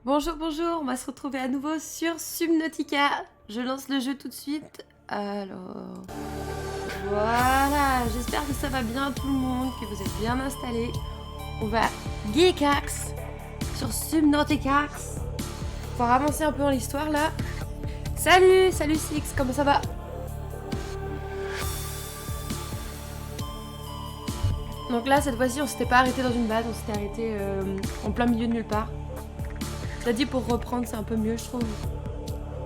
Bonjour, bonjour, on va se retrouver à nouveau sur Subnautica. Je lance le jeu tout de suite. Alors, voilà, j'espère que ça va bien tout le monde, que vous êtes bien installés. On va geekax sur Subnautica. Faut avancer un peu dans l'histoire là. Salut Six, comment ça va? Donc là, cette fois-ci, on s'était pas arrêté dans une base, on s'était arrêté en plein milieu de nulle part. T'as dit pour reprendre, c'est un peu mieux, je trouve.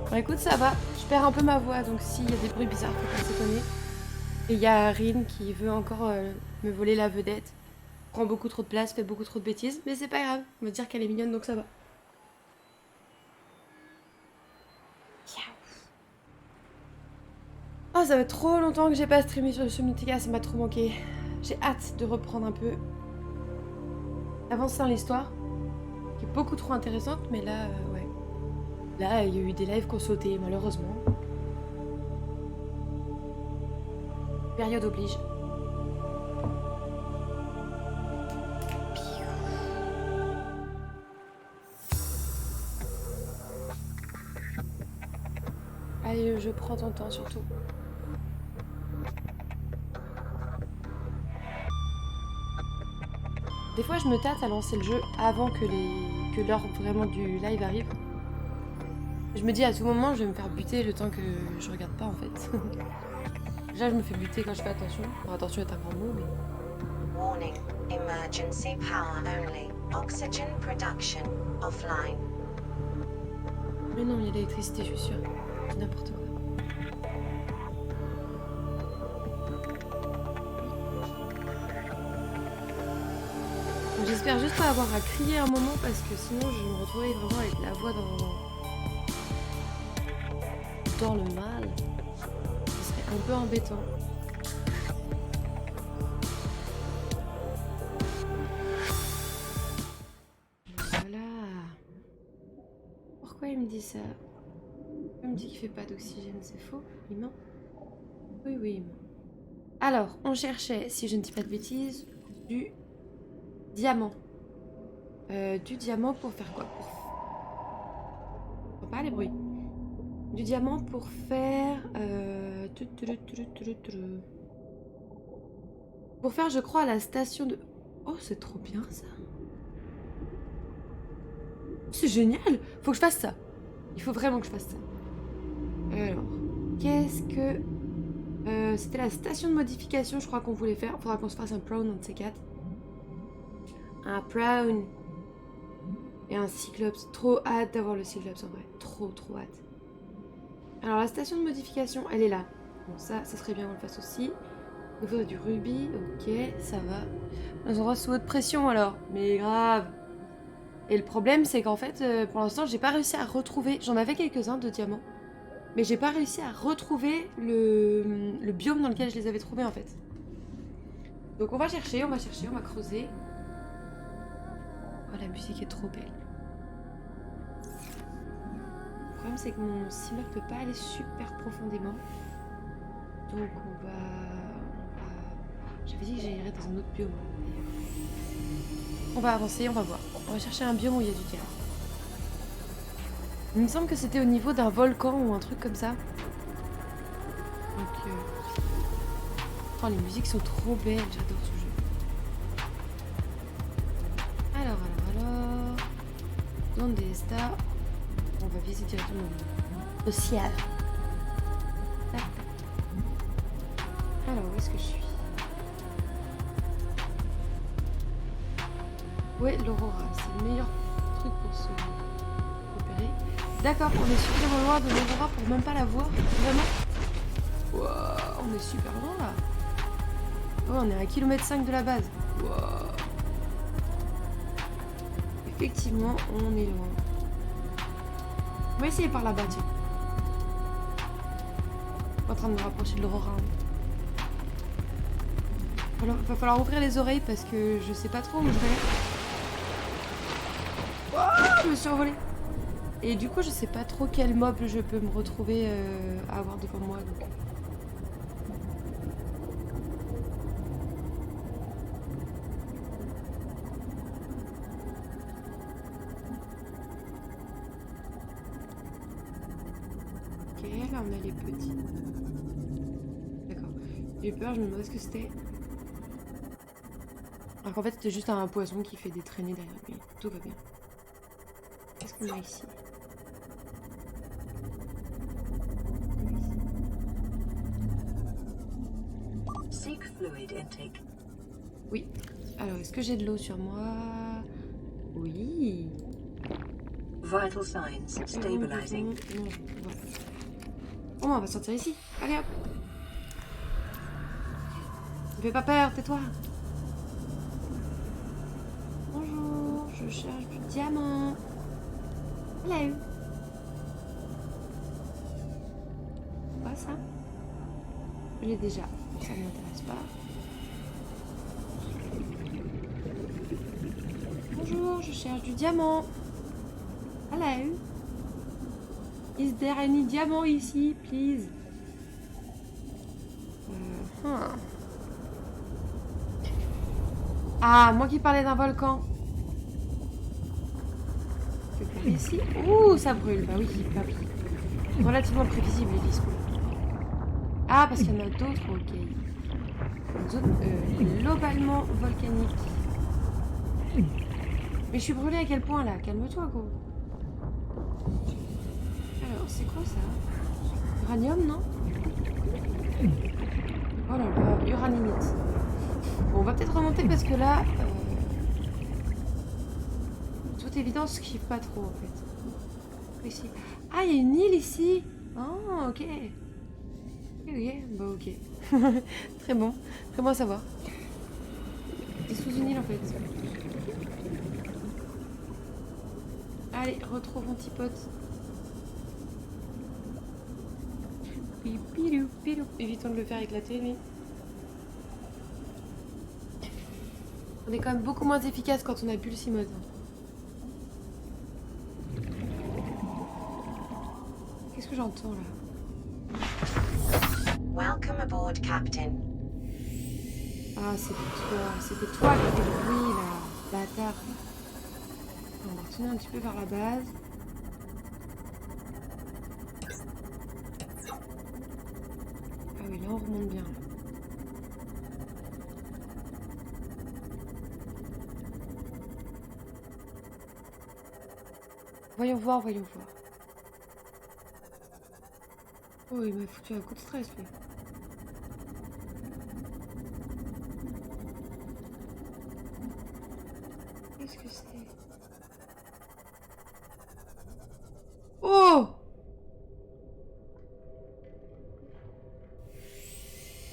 Bon, écoute, ça va. Je perds un peu ma voix, donc s'il y a des bruits bizarres, faut pas s'étonner. Et il y a Rin qui veut encore me voler la vedette. Prend beaucoup trop de place, fait beaucoup trop de bêtises, mais c'est pas grave. On va dire qu'elle est mignonne, donc ça va. Oh, ça fait trop longtemps que j'ai pas streamé sur Subnautica, ça m'a trop manqué. J'ai hâte de reprendre un peu. Avancer dans l'histoire, qui est beaucoup trop intéressante, mais là, ouais. Là, il y a eu des lives qui ont sauté, malheureusement. Période oblige. Allez, je prends ton temps surtout. Des fois, je me tâte à lancer le jeu avant que l'heure vraiment du live arrive. Je me dis à tout moment, je vais me faire buter le temps que je regarde pas en fait. Déjà, je me fais buter quand je fais attention. Bon, attention est un grand mot, mais... Warning, emergency power only. Oxygen production offline. Mais non, il y a l'électricité, je suis sûre. C'est n'importe quoi. J'espère juste pas avoir à crier un moment parce que sinon je me retrouverai vraiment avec la voix dans le mal. Ce serait un peu embêtant. Voilà. Pourquoi il me dit ça? Il me dit qu'il fait pas d'oxygène, c'est faux? Il ment? Oui, oui, il ment. Alors, on cherchait, si je ne dis pas de bêtises, du diamant. Du diamant pour faire quoi? Pour... pas les bruits. Du diamant pour faire... Pour faire, je crois, la station de... Oh, c'est trop bien, ça. C'est génial. Faut que je fasse ça. Il faut vraiment que je fasse ça. Alors, qu'est-ce que... c'était la station de modification, je crois qu'on voulait faire. Faudra qu'on se fasse un prawn, un de ces quatre. Un prawn. Et un cyclops. Trop hâte d'avoir le cyclops, en vrai. Trop hâte. Alors, la station de modification, elle est là. Bon, ça serait bien qu'on le fasse aussi. Il faudrait du rubis. Ok, ça va. On aura sous haute pression, alors. Mais grave. Et le problème, c'est qu'en fait, pour l'instant, j'ai pas réussi à retrouver... J'en avais quelques-uns de diamants. Mais j'ai pas réussi à retrouver le biome dans lequel je les avais trouvés, en fait. Donc on va chercher, on va creuser. Oh, la musique est trop belle. Le problème, c'est que mon simmer peut pas aller super profondément. Donc on va... J'avais dit que j'irais dans un autre biome. On va avancer, on va voir. On va chercher un biome où il y a du diamant. Il me semble que c'était au niveau d'un volcan ou un truc comme ça. Donc... Oh, les musiques sont trop belles, j'adore ce jeu. Alors... Donde está? On va viser directement le ciel. Tac, tac. Alors, où est-ce que je suis? Ouais, l'Aurora, c'est le meilleur truc pour se repérer. D'accord, on est suffisamment loin de l'Aurora pour même pas la voir. Vraiment? Wow, on est super loin là. Oh, on est à 1,5 km de la base. Wow. Effectivement, on est loin. On va essayer par là-bas, tiens. Je suis en train de me rapprocher de l'Aurora. Alors, il va falloir ouvrir les oreilles parce que je sais pas trop où je vais. Oh, je me suis envolée. Et du coup, je sais pas trop quel mob je peux me retrouver à avoir devant moi. Donc... là on a les petits. D'accord. J'ai eu peur, je me demandais ce que c'était. Alors qu'en fait c'était juste un poisson qui fait des traînées derrière lui. Tout va bien. Qu'est-ce qu'on a ici? Seek fluid intake. Oui. Alors, est-ce que j'ai de l'eau sur moi? Oui. Vital signs stabilizing. Non, voilà. Bon, on va sortir ici. Allez hop. Ne fais pas peur, tais-toi. Bonjour, je cherche du diamant. Hello. Quoi ça? Je l'ai déjà, donc ça ne m'intéresse pas. Bonjour, je cherche du diamant. Hello. Is there any diamant ici, please? Ah, moi qui parlais d'un volcan. C'est par ici. Ouh, ça brûle. Bah oui, bah oui. Relativement prévisible les discours. Ah, parce qu'il y en a d'autres, ok. Une zone globalement volcanique. Mais je suis brûlée à quel point là? Calme-toi, gros. Alors, c'est quoi ça? Uranium, non? Oh là là, uraninite. Bon, on va peut-être remonter parce que là, toute évidence, je kiffe pas trop en fait. Ici. Ah, il y a une île ici. Oh, ok. Ok, bah ok. Très bon. Très bon à savoir. T'es sous une île en fait. Allez, retrouve mon petit pote. Pilou, pilou. Évitons de le faire éclater, lui. On est quand même beaucoup moins efficace quand on a Pulsi mode. Qu'est-ce que j'entends là? Welcome aboard, Captain. Ah, c'était toi qui fais le bruit là, bâtard. On va retourner un petit peu vers la base. Ah oui, là on remonte bien. Voyons voir, voyons voir. Oh, il m'a foutu un coup de stress, lui. Qu'est-ce que c'est? Oh!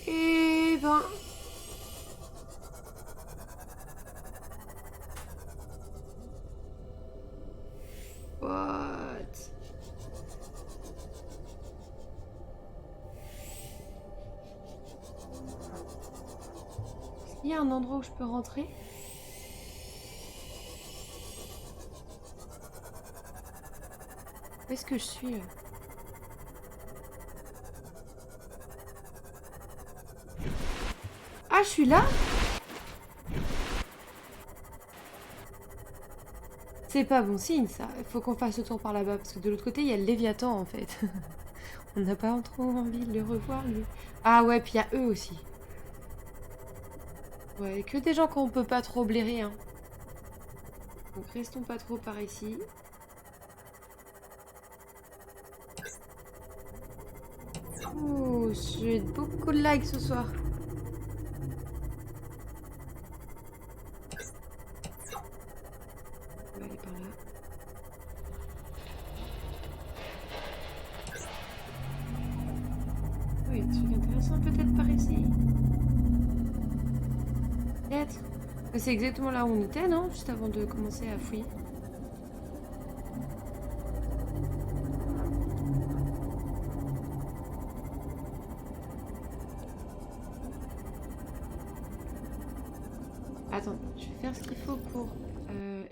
Eh ben... What? Est-ce qu'il y a un endroit où je peux rentrer? Où est-ce que je suis là? Ah, je suis là? C'est pas bon signe ça. Il faut qu'on fasse le tour par là-bas parce que de l'autre côté il y a le Léviathan en fait. On n'a pas trop envie de le revoir lui. Ah ouais, puis il y a eux aussi. Ouais, que des gens qu'on peut pas trop blairer hein. Donc restons pas trop par ici. Oh, j'ai beaucoup de likes ce soir. On va aller par là. Oui, des trucs intéressants peut-être par ici. Peut-être. Mais c'est exactement là où on était, non? Juste avant de commencer à fouiller. Attends, je vais faire ce qu'il faut pour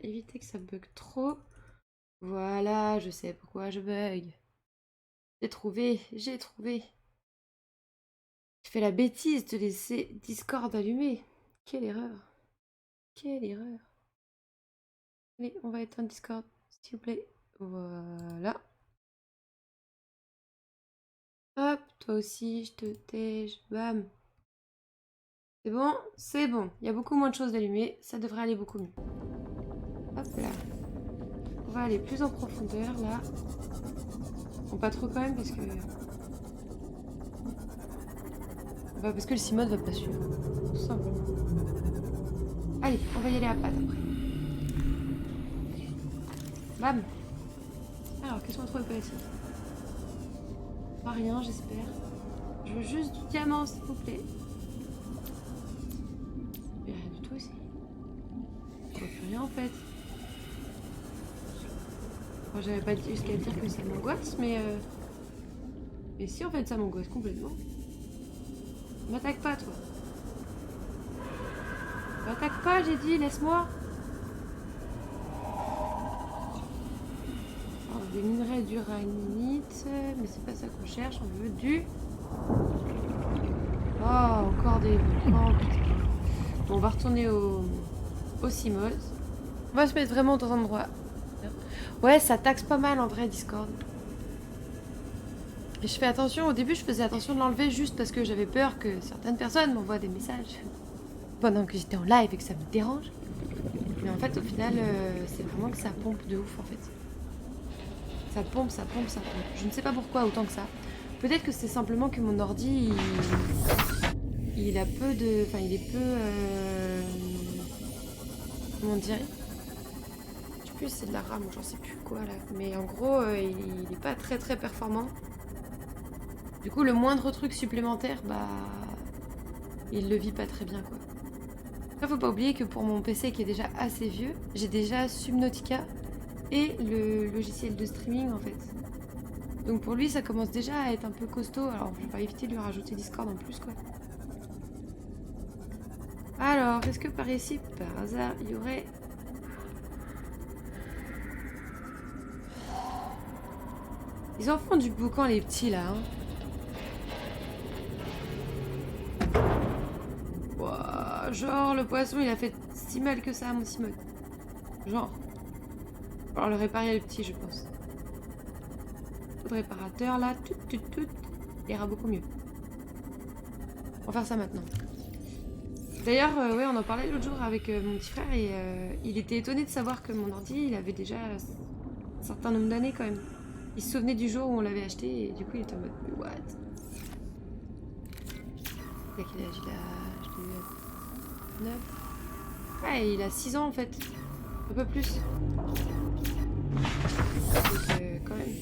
éviter que ça bug trop. Voilà, je sais pourquoi je bug. J'ai trouvé, j'ai trouvé. Je fais la bêtise de laisser Discord allumé. Quelle erreur. Quelle erreur. Allez, on va éteindre Discord, s'il vous plaît. Voilà. Toi aussi, je te tège. Bam. C'est bon? C'est bon. Il y a beaucoup moins de choses d'allumer. Ça devrait aller beaucoup mieux. Hop là. On va aller plus en profondeur là. Bon, pas trop quand même parce que... Bah, parce que le Simode va pas suivre. Tout simplement. Allez, on va y aller à pattes après. Bam. Alors, qu'est-ce qu'on trouve pas ici? Pas rien, j'espère. Je veux juste du diamant, s'il vous plaît. Il n'y a rien du tout ici. Je vois plus rien en fait. Bon, j'avais pas dit jusqu'à dire que ça m'angoisse, mais... Mais si, en fait, ça m'angoisse complètement. M'attaque pas, toi. M'attaque pas, j'ai dit, laisse-moi. Alors, des minerais d'uranite, mais c'est pas ça qu'on cherche, on veut du... Oh, encore des volcans, putain. Bon, on va retourner au Simode. On va se mettre vraiment dans un endroit. Ouais, ça taxe pas mal en vrai, Discord. Et je fais attention, au début je faisais attention de l'enlever juste parce que j'avais peur que certaines personnes m'envoient des messages pendant que j'étais en live et que ça me dérange. Mais en fait au final c'est vraiment que ça pompe de ouf en fait. Ça pompe, ça pompe, ça pompe. Je ne sais pas pourquoi autant que ça. Peut-être que c'est simplement que mon ordi il a peu de... Enfin il est peu... Comment dire? Je sais plus si c'est de la RAM ou j'en sais plus quoi là. Mais en gros il est pas très très performant. Du coup, le moindre truc supplémentaire, bah... il le vit pas très bien, quoi. Après, faut pas oublier que pour mon PC qui est déjà assez vieux, j'ai déjà Subnautica et le logiciel de streaming, en fait. Donc pour lui, ça commence déjà à être un peu costaud. Alors, je vais pas éviter de lui rajouter Discord en plus, quoi. Alors, est-ce que par ici, par hasard, il y aurait... Ils en font du boucan, les petits, là, hein. Genre, le poisson, il a fait si mal que ça à mon Simode. Genre. Alors, le réparer le petit, je pense. Le réparateur, là, tout, il ira beaucoup mieux. On va faire ça maintenant. D'ailleurs, ouais, on en parlait l'autre jour avec mon petit frère et il était étonné de savoir que mon ordi, il avait déjà un certain nombre d'années quand même. Il se souvenait du jour où on l'avait acheté et du coup, il était en mode, mais what? Il a quel âge? Il a... 9. Ouais, il a 6 ans en fait. Un peu plus. Donc quand même,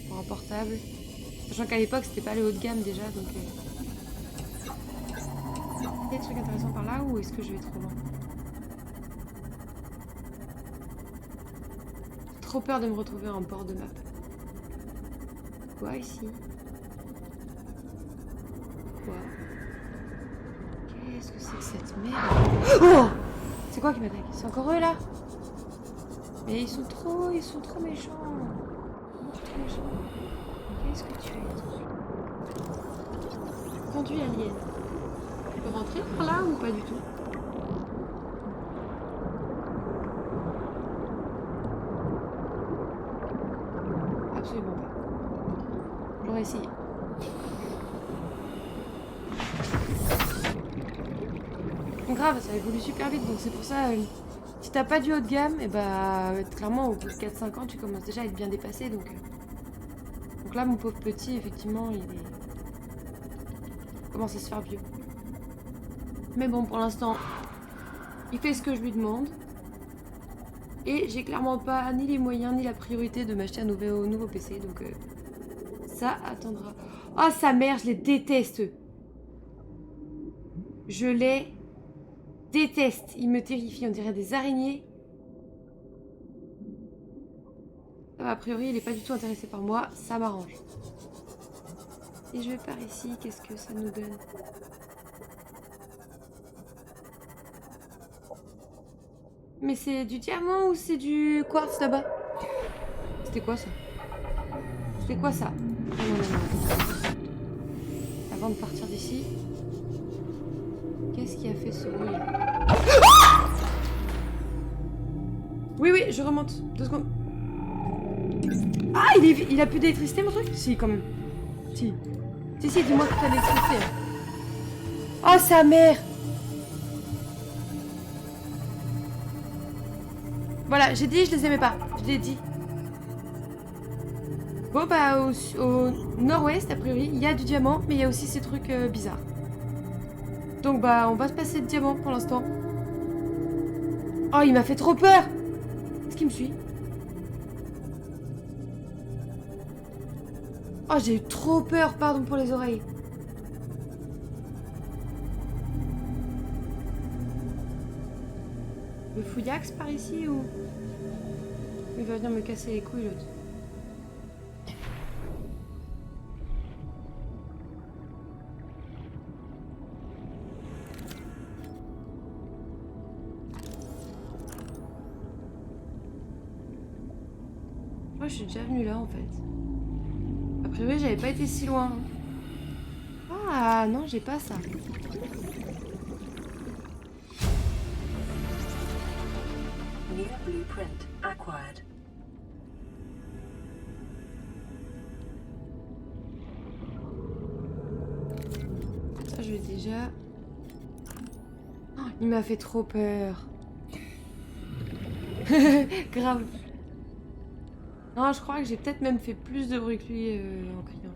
pour un portable. Sachant qu'à l'époque c'était pas le haut de gamme déjà, donc... Il y a des trucs intéressants par là ou est-ce que je vais trop loin? J'ai trop peur de me retrouver en bord de map. Quoi ici? Quoi? Qu'est-ce que c'est que cette merde? Oh! C'est quoi qui m'attaque? C'est encore eux là? Mais ils sont trop méchants. Trop méchants. Qu'est-ce que tu es? Conduis alien. Tu peux rentrer par là ou pas du tout? Absolument pas. J'aurais essayé. Grave, ça évolue super vite, donc c'est pour ça, si t'as pas du haut de gamme, et bah clairement au bout de 4-5 ans tu commences déjà à être bien dépassé, donc là mon pauvre petit, effectivement, il commence à se faire vieux. Mais bon, pour l'instant, il fait ce que je lui demande, et j'ai clairement pas ni les moyens ni la priorité de m'acheter un nouveau PC, donc ça attendra. Oh sa mère, je les déteste. Je les déteste, il me terrifie, on dirait des araignées. A priori, il est pas du tout intéressé par moi, ça m'arrange. Et je vais par ici, qu'est-ce que ça nous donne? Mais c'est du diamant ou c'est du quartz là-bas? C'était quoi ça? C'était quoi ça? Non. Avant de partir d'ici, qu'est-ce qui a fait ce bruit? Oui, je remonte. 2 secondes. Ah, il a plus d'électricité mon truc? Si, quand même. Si. Si, dis-moi que t'as l'expliqué. Oh, sa mère! Voilà, j'ai dit, je les aimais pas. Je l'ai dit. Bon, bah, au nord-ouest, a priori, il y a du diamant, mais il y a aussi ces trucs bizarres. Donc, bah, on va se passer de diamant pour l'instant. Oh, il m'a fait trop peur! Est-ce qu'il me suit? Oh, j'ai eu trop peur, pardon pour les oreilles. Le fouillax par ici ou... Il va venir me casser les couilles l'autre. Moi je suis déjà venue là en fait. A priori j'avais pas été si loin. Ah non j'ai pas ça. New blueprint acquired. Ça je vais déjà... Oh, il m'a fait trop peur. Grave. Non je crois que j'ai peut-être même fait plus de bruit que lui en criant.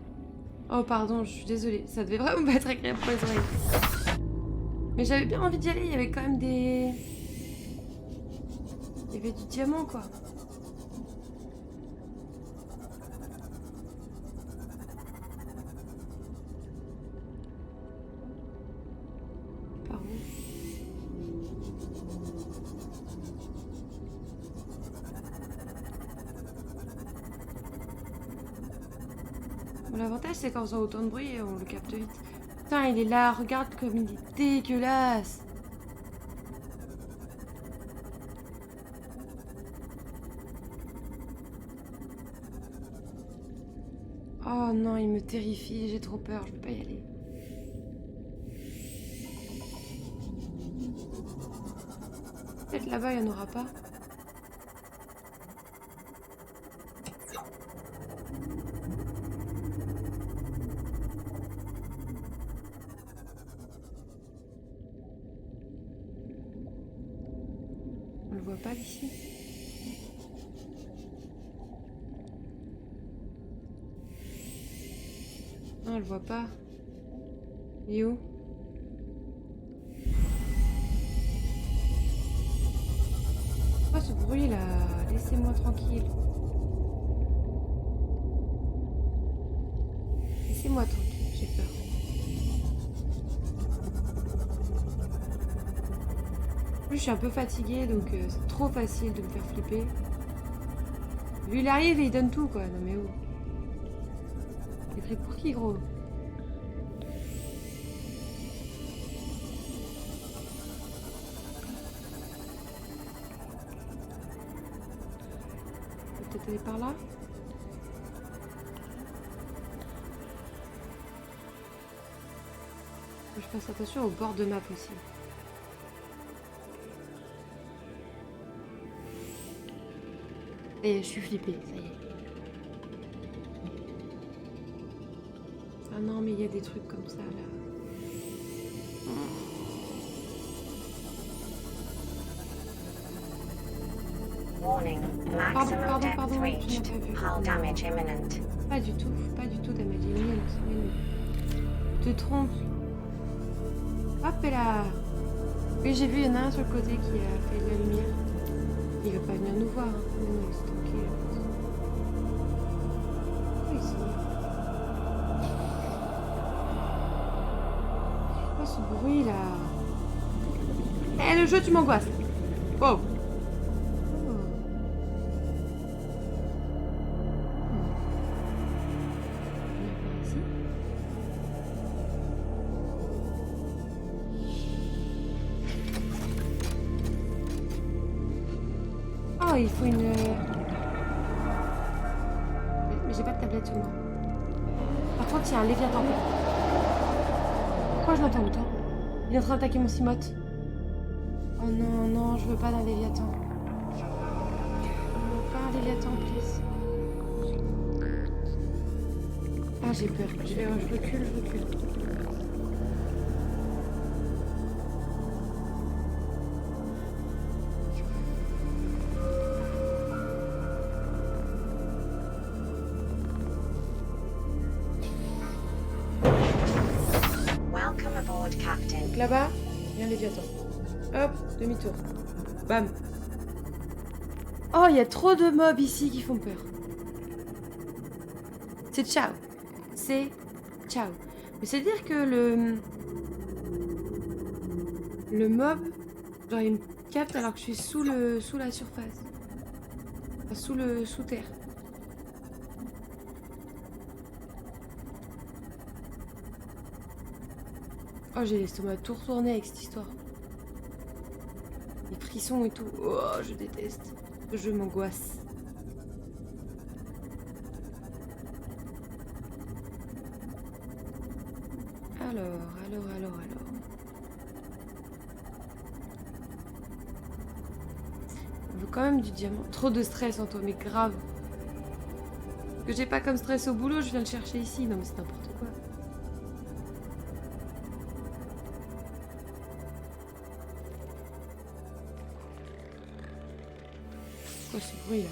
Oh pardon, je suis désolée. Ça devait vraiment pas être agréable pour les oreilles. Mais j'avais bien envie d'y aller, il y avait quand même des... Il y avait du diamant quoi. Par où? Bon, l'avantage c'est qu'en faisant autant de bruit, on le capte vite. Putain, il est là, regarde comme il est dégueulasse. Oh non, il me terrifie, j'ai trop peur, je peux pas y aller. Peut-être là-bas, il n'y en aura pas. On le voit pas d'ici. Non, on le voit pas. Il est où? Oh, ce bruit là, laissez-moi tranquille. Laissez-moi tranquille, j'ai peur. En plus, je suis un peu fatiguée, donc c'est trop facile de me faire flipper. Lui, il arrive et il donne tout, quoi. Non mais oh. Il est pris pour qui, gros? On peut peut-être aller par là? Faut que je fasse attention au bord de map aussi. Et je suis flippée, ça y est. Ah non, mais il y a des trucs comme ça là. Warning. Maximum depth reached. Hull damage imminent. Pas du tout damage imminent. Tu te trompes. Hop là. Oui, j'ai vu, il y en a un sur le côté qui a fait de la lumière. Il va pas venir nous voir. Hein. Non, non, c'est tranquille. Oh, ici. Oh, ce bruit là. Eh, le jeu, tu m'angoisses. Wow. Oh, il faut une... Mais j'ai pas de tablette sur moi. Par contre, il y a un léviathan. Pourquoi je l'entends autant? Il est en train d'attaquer mon cimote. Oh non, non, je veux pas d'un léviathan. Je veux pas un léviathan, please. Ah, j'ai peur. Je recule. Welcome aboard, Captain. Donc là-bas, il y a un Léviathan. Hop, demi-tour. Bam. Oh, il y a trop de mobs ici qui font peur. C'est ciao. C'est ciao. Mais c'est dire que le mob, genre il me capte alors que je suis sous la surface. Enfin, sous terre. Oh, j'ai l'estomac tout retourné avec cette histoire. Les frissons et tout. Oh, je déteste. Ce jeu m'angoisse. Alors. On veut quand même du diamant. Trop de stress en toi, mais grave. Ce que j'ai pas comme stress au boulot, je viens le chercher ici. Non mais c'est n'importe quoi. Quoi ce bruit là?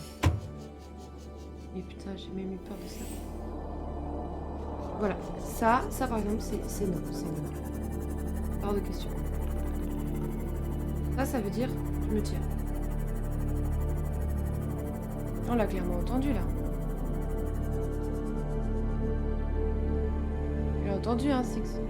Mais putain, j'ai même eu peur de ça. Voilà, ça par exemple, c'est non, c'est non. Hors de question. Ça veut dire, je me tire. On l'a clairement entendu là. J'ai entendu hein, Six.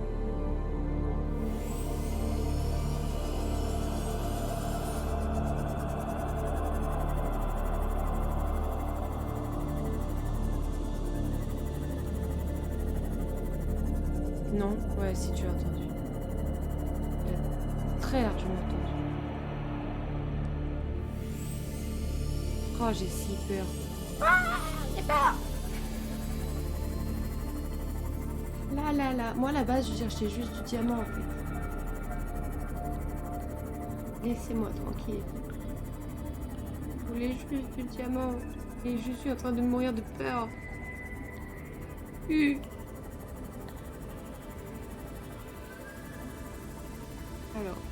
Non, ouais, si tu as entendu. Il a très largement entendu. Oh, j'ai si peur. Ah, j'ai peur. Là. Moi, à la base, je cherchais juste du diamant, en fait. Laissez-moi tranquille. Je voulais juste du diamant. Et je suis en train de mourir de peur. Alors,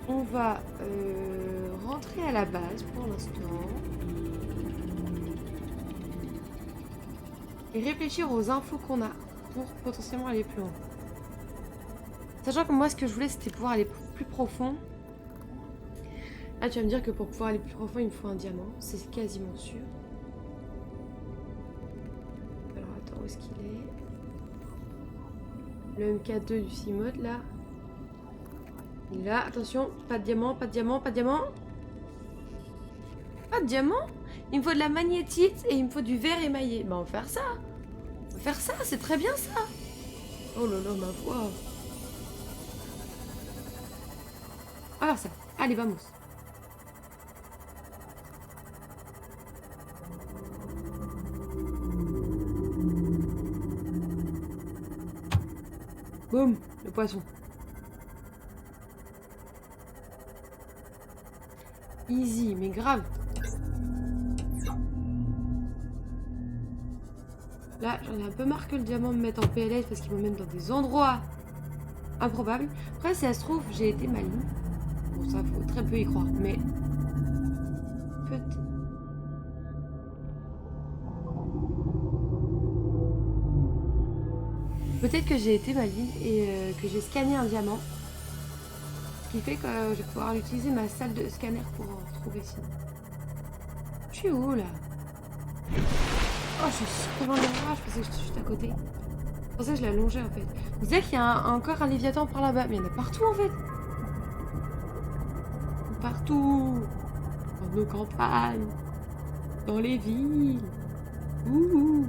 on va rentrer à la base pour l'instant et réfléchir aux infos qu'on a pour potentiellement aller plus loin. Sachant que moi, ce que je voulais, c'était pouvoir aller plus profond. Là, tu vas me dire que pour pouvoir aller plus profond, il me faut un diamant. C'est quasiment sûr. Alors, attends, où est-ce qu'il est ? Le MK2 du C-Mode là. Il est là, attention, pas de diamant. Pas de diamant. Il me faut de la magnétite et il me faut du verre émaillé. Bah on va faire ça. C'est très bien ça. Oh là là, ma voix. Alors ça, allez vamos. Boum, le poisson. Easy, mais grave. Là, j'en ai un peu marre que le diamant me mette en PLS parce qu'il m'emmène dans des endroits improbables. Après, si ça se trouve, j'ai été maligne. Bon, ça, faut très peu y croire, mais... Peut-être que j'ai été maligne et que j'ai scanné un diamant. Ce qui fait que je vais pouvoir utiliser ma salle de scanner pour en retrouver sinon. Je suis où là? Oh, je suis super loin de moi, je pensais que j'étais juste à côté. C'est pour ça que je l'ai allongé en fait. Vous savez qu'il y a encore un Léviathan par là-bas, mais il y en a partout en fait. Partout. Dans nos campagnes. Dans les villes. Ouh.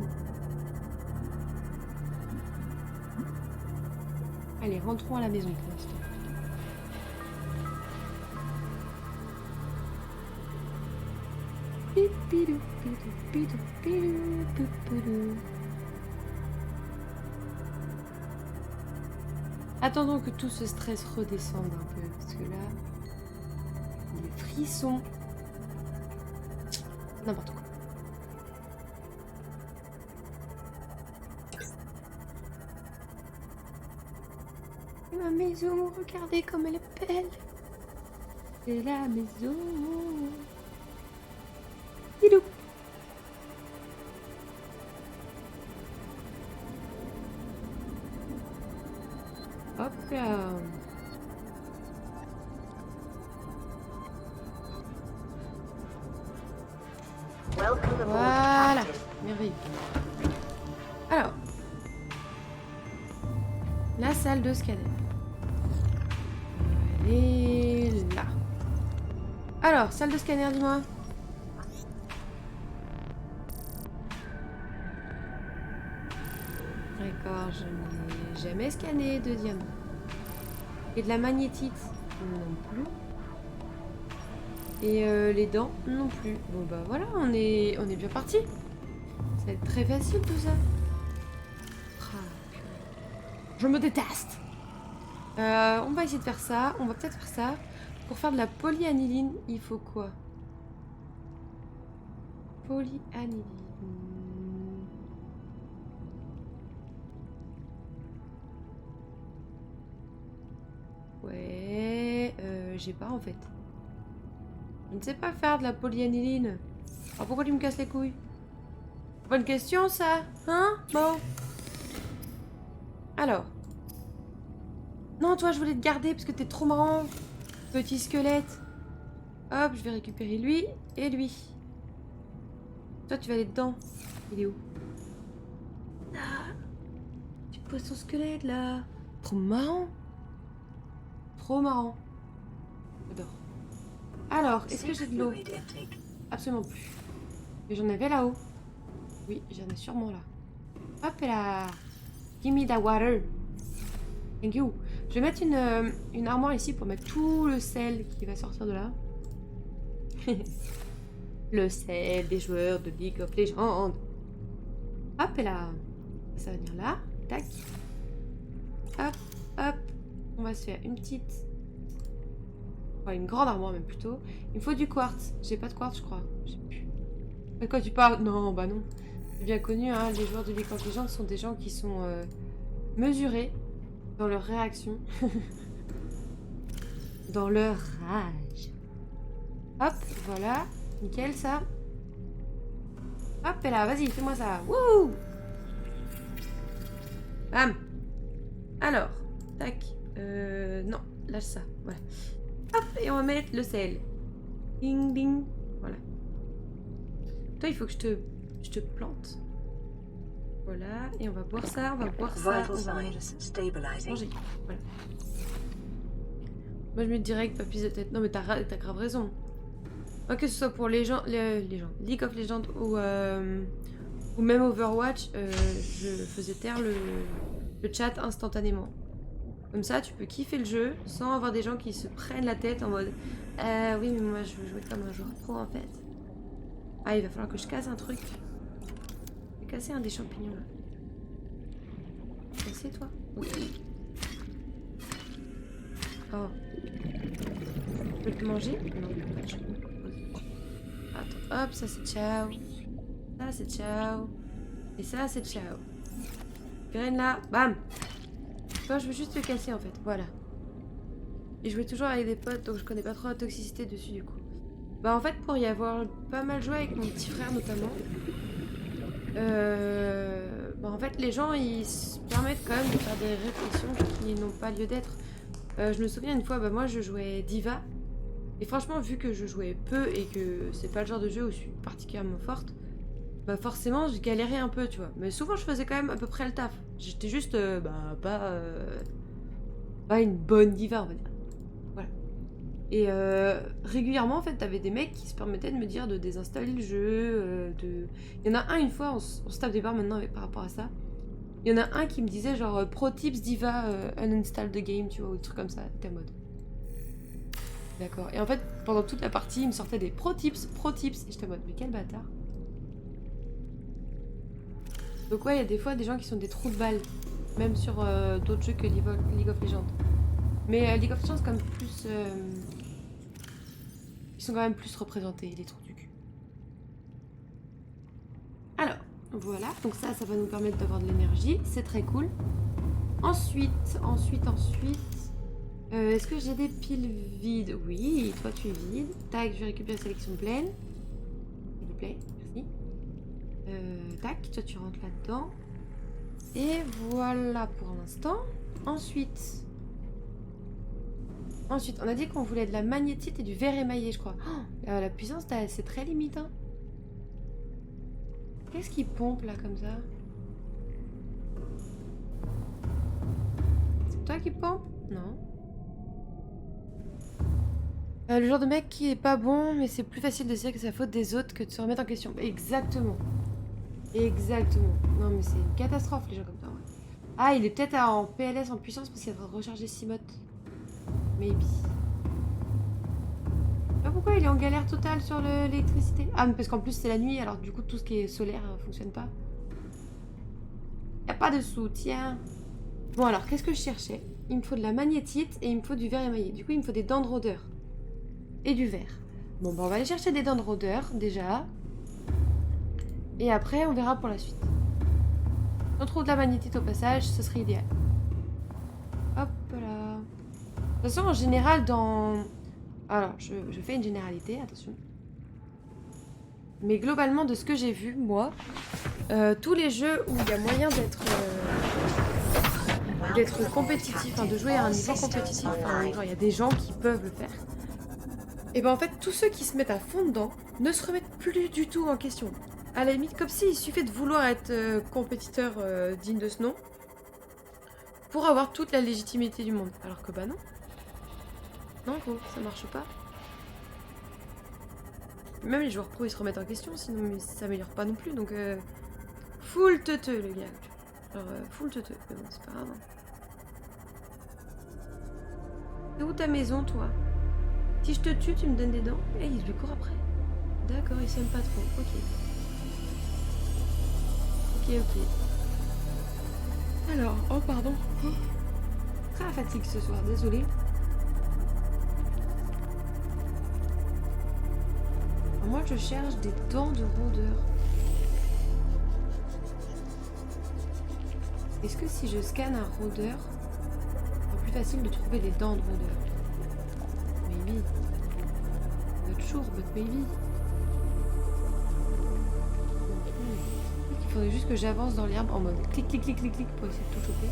Allez, rentrons à la maison pour l'instant. Attendons que tout ce stress redescende un peu, parce que là, les frissons, n'importe quoi. ma maison, regardez comme elle est belle. C'est la maison. Bidou. Hop là. Welcome aboard, Voilà. Captain. Merveilleux. Alors. La salle de scanner. Elle est là. Alors, salle de scanner, dis-moi. D'accord, je n'ai jamais scanné de diamant. Et de la magnétite non plus. Et les dents non plus. Bon bah voilà, on est bien parti. Ça va être très facile tout ça. Ah, purée. Je me déteste. On va essayer de faire ça. On va peut-être faire ça. Pour faire de la polyaniline, il faut quoi? Polyaniline. Ouais, j'ai pas en fait. Je ne sais pas faire de la polyaniline. Alors pourquoi tu me casses les couilles? Bonne question ça, hein? Bon. Alors. Non, toi je voulais te garder parce que t'es trop marrant. Petit squelette. Hop, je vais récupérer lui et lui. Toi tu vas aller dedans. Il est où? Là. Tu poses ton squelette là. Trop marrant. Trop marrant. J'adore. Alors, est-ce que j'ai de l'eau? Absolument plus. Mais j'en avais là-haut. Oui, j'en ai sûrement là. Hop là. Give me that water. Thank you. Je vais mettre une armoire ici pour mettre tout le sel qui va sortir de là. Le sel des joueurs de League of Legends. Hop là. Ça va venir là. Tac. Hop, hop. On va se faire une petite... Enfin, une grande armoire même plutôt. Il me faut du quartz. J'ai pas de quartz, je crois. Je sais plus. De quoi tu parles? Non, bah non. C'est bien connu, hein. Les joueurs de League of Legends sont des gens qui sont mesurés dans leur réaction. Dans leur rage. Hop, voilà. Nickel, ça. Hop, et là, vas-y, fais-moi ça. Wouh! Bam! Alors, tac. Non, lâche ça. Voilà. Hop, et on va mettre le sel. Ding, ding. Voilà. Toi, il faut que je te plante. Voilà, et on va boire ça, on va boire ça. Vital On va manger. signs stabilizing. Manger. Voilà. Moi, je mets direct papilles de tête. Non, mais t'as grave raison. Moi, que ce soit pour les gens, League of Legends ou même Overwatch, je faisais taire le chat instantanément. Comme ça, tu peux kiffer le jeu sans avoir des gens qui se prennent la tête en mode oui, mais moi je veux jouer comme un joueur pro en fait. Ah, il va falloir que je casse un truc. Je vais casser un des champignons là. Casser toi? Oui. Oh. Je peux te manger? Non, pas de champignons. Attends, hop, ça c'est ciao. Ça c'est ciao. Et ça c'est ciao. Graine là, bam! Toi, je veux juste le casser en fait, voilà. Et je jouais toujours avec des potes, donc je connais pas trop la toxicité dessus du coup. Bah en fait, pour y avoir pas mal joué avec mon petit frère notamment, bah en fait les gens ils se permettent quand même de faire des réflexions qui n'ont pas lieu d'être. Je me souviens une fois, bah moi je jouais Diva, et franchement vu que je jouais peu et que c'est pas le genre de jeu où je suis particulièrement forte, bah forcément je galérais un peu tu vois. Mais souvent je faisais quand même à peu près le taf. J'étais juste pas une bonne diva on va dire. Voilà. Et régulièrement en fait t'avais des mecs qui se permettaient de me dire de désinstaller le jeu. Il y en a un une fois, on se tape des barres maintenant par rapport à ça. Il y en a un qui me disait genre pro tips diva uninstall the game tu vois ou des trucs comme ça. T'es en mode. D'accord. Et en fait pendant toute la partie il me sortait des pro tips. Et j'étais en mode mais quel bâtard. Donc ouais, il y a des fois des gens qui sont des trous de balles, même sur d'autres jeux que League of Legends. Mais League of Legends, c'est quand même plus... Ils sont quand même plus représentés, les trous du cul. Alors, voilà. Donc ça va nous permettre d'avoir de l'énergie. C'est très cool. Ensuite... Est-ce que j'ai des piles vides? Oui, toi tu es vide. Tac, je vais récupérer la sélection pleine. S'il vous plaît, merci. Tac, toi tu rentres là-dedans. Et voilà pour l'instant. Ensuite, on a dit qu'on voulait de la magnétite et du verre émaillé, je crois. Oh, la puissance, c'est très limite, hein. Qu'est-ce qui pompe là comme ça? C'est toi qui pompe? Non. Le genre de mec qui est pas bon, mais c'est plus facile de dire que c'est la faute des autres que de se remettre en question. Exactement. Exactement. Non mais c'est une catastrophe les gens comme ça. Ouais. Ah, il est peut-être en PLS en puissance parce qu'il est en train de recharger Simote. Maybe. Pas pourquoi il est en galère totale sur l'électricité. Ah, mais parce qu'en plus c'est la nuit, alors du coup tout ce qui est solaire fonctionne pas. Y a pas de soutien. Bon alors, qu'est-ce que je cherchais? Il me faut de la magnétite et il me faut du verre émaillé. Du coup, il me faut des dents de rôdeur. Et du verre. Bon, bah on va aller chercher des dents de rôdeur, déjà. Et après, on verra pour la suite. On trouve de la magnétite au passage, ce serait idéal. Hop là. De toute façon, en général, dans... Alors, je fais une généralité, attention. Mais globalement, de ce que j'ai vu, moi, tous les jeux où il y a moyen d'être compétitif, enfin, de jouer à un niveau compétitif, enfin, genre il y a des gens qui peuvent le faire. Et ben en fait, tous ceux qui se mettent à fond dedans ne se remettent plus du tout en question. À la limite, comme s'il suffit de vouloir être compétiteur digne de ce nom pour avoir toute la légitimité du monde. Alors que bah non. Non gros, ça marche pas. Même les joueurs pro ils se remettent en question, sinon ça s'améliore pas non plus. Donc full teuteux le gars. Genre full teuteux. Mais bon, c'est pas grave. Hein. C'est où ta maison toi? Si je te tue, tu me donnes des dents? Eh, il lui court après. D'accord, il s'aime pas trop. Ok. Ok. Alors, oh pardon. Oh. Très fatigue ce soir, désolée. Moi, je cherche des dents de rôdeur. Est-ce que si je scanne un rôdeur, c'est plus facile de trouver des dents de rôdeur? Maybe. Not sure, but maybe. Il faudrait juste que j'avance dans l'herbe en mode clic clic clic clic clic pour essayer de tout choper.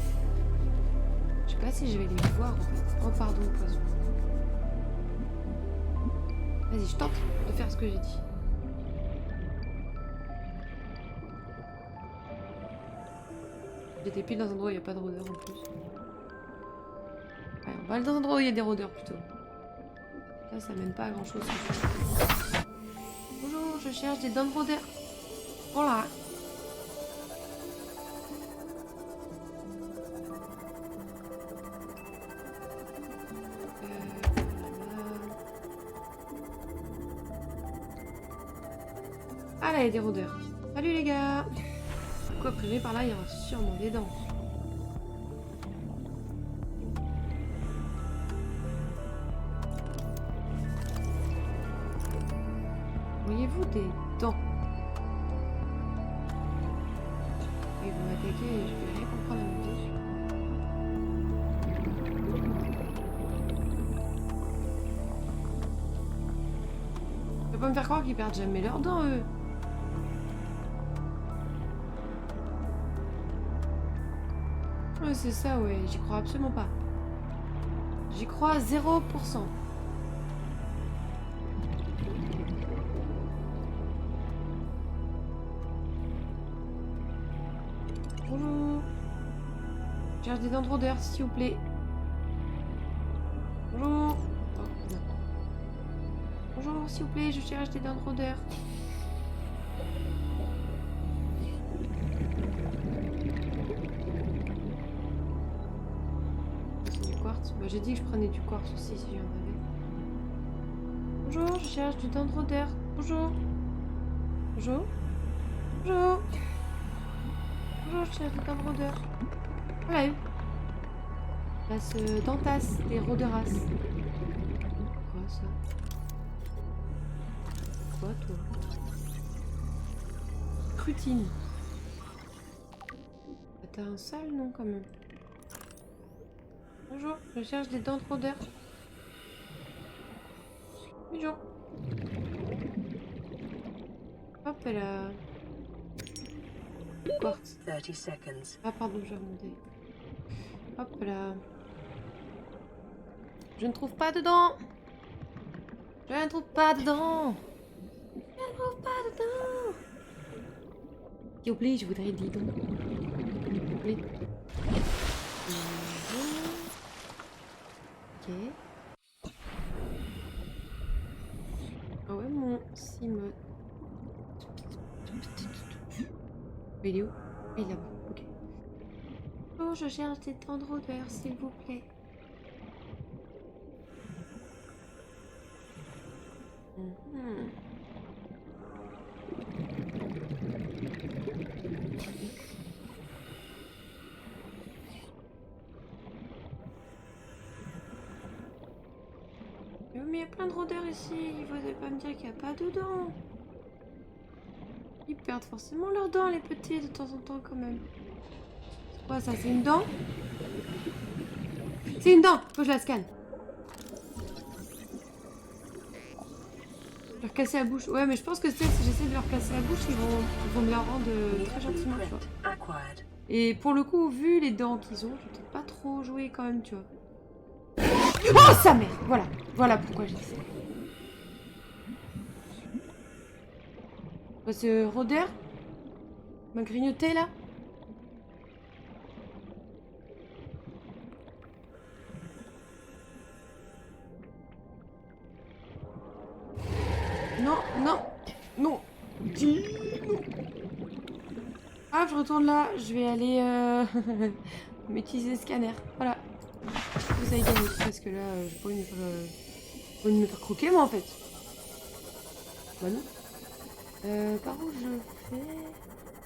Je sais pas si je vais les voir en fait. Oh pardon, poisson. Vas-y, je tente de faire ce que j'ai dit. J'étais pile dans un endroit où il n'y a pas de rôdeurs en plus. Ouais, on va aller dans un endroit où il y a des rôdeurs plutôt. Ça mène pas à grand chose. Bonjour, je cherche des dents de rôdeurs. Voilà. Ah là, il y a des rôdeurs. Salut les gars. Quoi, privé par là, il y aura sûrement des dents. Voyez-vous des dents? Ils vont m'attaquer et je vais rien comprendre à mon dessus. Tu vas pas me faire croire qu'ils perdent jamais leurs dents, eux. Ouais, c'est ça, ouais. J'y crois absolument pas. J'y crois à 0%. Bonjour. Je cherche des dents de rôdeur, s'il vous plaît. Bonjour. Oh, non. Bonjour, s'il vous plaît, je cherche des dents de rôdeur. C'est du quartz. Bah, j'ai dit que je prenais du quartz aussi si j'en avais. Bonjour, je cherche du dent de rôdeur. Bonjour. Bonjour. Bonjour. Bonjour, je cherche des dents de rôdeur. Voilà. Là, ce dentasse des rôdeuras. Quoi ça? Quoi toi? Scrutine. T'as un sale nom quand même. Bonjour, je cherche des dents de rôdeur. Bonjour. Hop là. Quartz. 30 seconds. Ah pardon, je vais remonter. Hop là. Je ne trouve pas dedans. Je ne trouve pas dedans. Je ne trouve pas dedans. S'il vous plaît, je voudrais des dents. S'il vous plaît. Ok. Ah ouais, mon Simon. Il est où? Il est là-bas, ok. Oh, je cherche des dents de rôdeur, s'il vous plaît. Mhm. Mais il y a plein de rôdeurs ici, il faudrait pas me dire qu'il n'y a pas de dents. Ils perdent forcément leurs dents, les petits, de temps en temps, quand même. C'est quoi ça? C'est une dent? C'est une dent! Faut que je la scanne. Leur casser la bouche. Ouais, mais je pense que si j'essaie de leur casser la bouche, ils vont me la rendre très gentiment, tu vois. Acquired. Et pour le coup, vu les dents qu'ils ont, je peux pas trop jouer quand même, tu vois. Oh, sa mère! Voilà. Voilà pourquoi j'ai dit ça. Ce rôdeur m'a grignoté, là. Non, non, non. Dis non. Ah, je retourne là. Je vais aller utiliser le scanner. Voilà. Vous avez gagné. Parce que là, j'ai pas envie de me faire croquer, moi, en fait. Bah non. Par où je vais...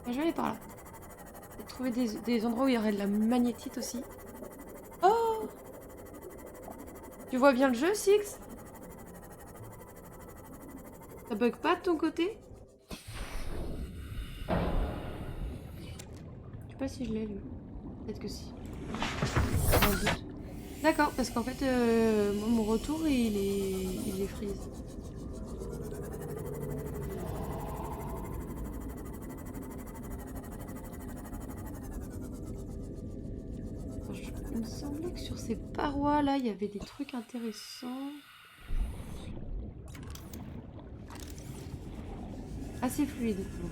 Ah, je vais aller par là. Je vais trouver des endroits où il y aurait de la magnétite aussi. Oh! Tu vois bien le jeu, Six? Ça bug pas de ton côté? Je sais pas si je l'ai, lui. Peut-être que si. J'ai un doute. D'accord, parce qu'en fait, moi, mon retour, il est freeze. Il me semblait que sur ces parois-là, il y avait des trucs intéressants. Assez fluide. Bon.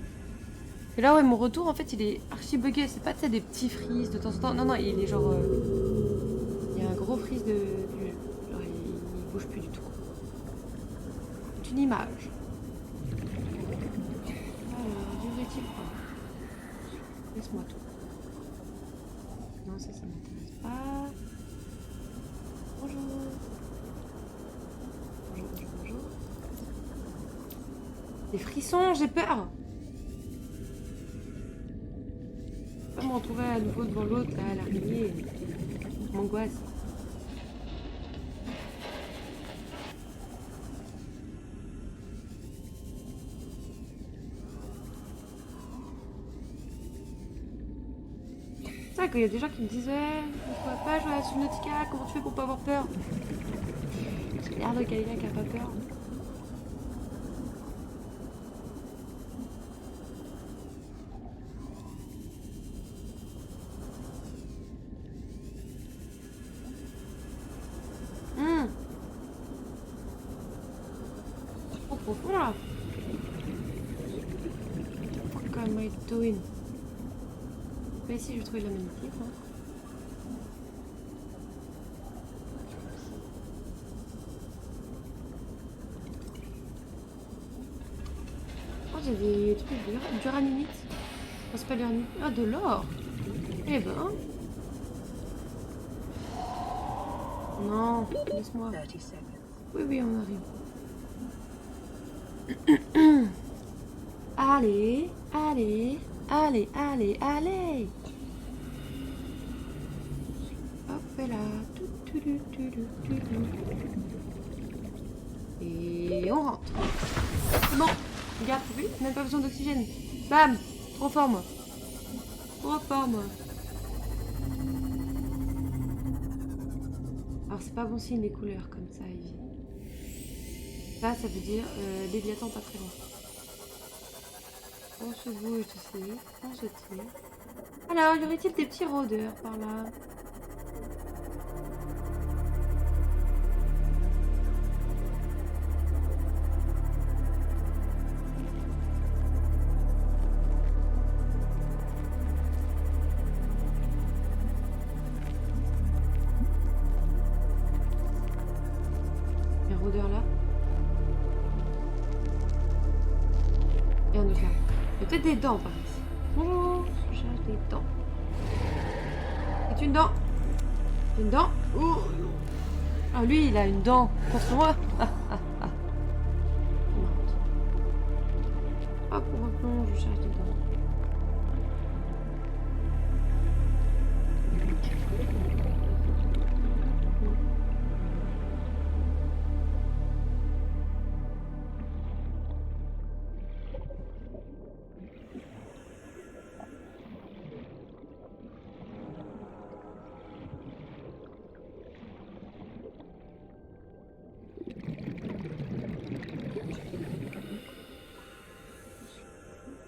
Et là, ouais, mon retour, en fait, il est archi bugué. C'est pas, tu sais, des petits freeze de temps en temps. Non, non, il est genre... Il y a un gros freeze du jeu. Genre, il bouge plus du tout. C'est une image. Alors, devrait-il pas? Laisse-moi tout. Non, ça m'intéresse pas. Bonjour. Bonjour, bonjour, bonjour. Des frissons, j'ai peur. Je vais pas me retrouver à nouveau devant l'autre, là, à l'araignée. M'angoisse. C'est vrai qu'il y a des gens qui me disent ouais, on ne pourrait pas jouer à Subnautica, comment tu fais pour pas avoir peur? J'ai l'air de quelqu'un qui a pas peur. Trop profond là. What am I doing? Bah ici je vais trouver de la magnétique. Hein. Oh j'ai des trucs d'uraninite. Oh, c'est pas de l'uraninite. Ah de l'or. Eh ben. Non, laisse-moi. 30 seconds. Oui, oui, on arrive. Allez, allez, allez, allez, allez. Hop là. Et on rentre. C'est bon. Regarde, t'as vu? Même pas besoin d'oxygène. Bam. Trop fort, moi. Trop fort, moi. Alors c'est pas bon signe les couleurs comme ça, Ivy. Là, ça veut dire Léviathan pas très loin. On se bouge ici, on se tire. Alors, y aurait-il des petits rôdeurs par là? Il y a un rôdeur là. Et un autre là. Il y a peut-être des dents par ici. Bonjour, je cherche des dents. C'est une dent. Une dent. Oh. Ah, lui, il a une dent contre moi. Hop, on replonge, je cherche des dents.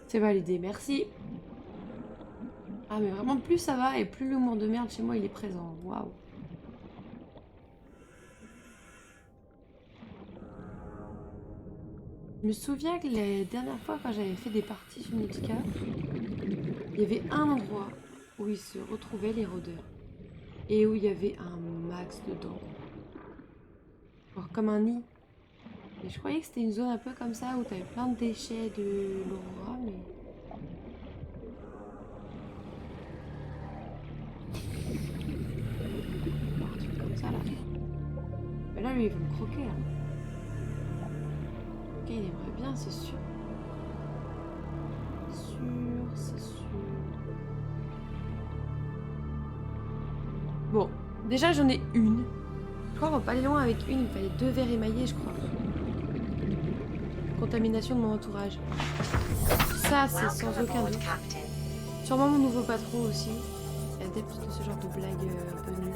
C'est validé, merci. Ah mais vraiment plus ça va et plus l'humour de merde chez moi il est présent. Waouh. Je me souviens que les dernières fois quand j'avais fait des parties sur Nautica, il y avait un endroit où ils se retrouvaient les rôdeurs. Et où il y avait un max de dents. Genre comme un nid. Et je croyais que c'était une zone un peu comme ça où t'avais plein de déchets de l'Aurora, mais... Un truc comme ça là. Mais là lui il veut me croquer là. Ok, il aimerait bien, c'est sûr. C'est sûr. Bon, déjà j'en ai une. Je crois qu'on va pas aller loin avec une, il me fallait 2 verres émaillés je crois. Contamination de mon entourage. Ça, c'est sans aucun doute. Sûrement mon nouveau patron aussi. Adepte de ce genre de blague un peu nulle.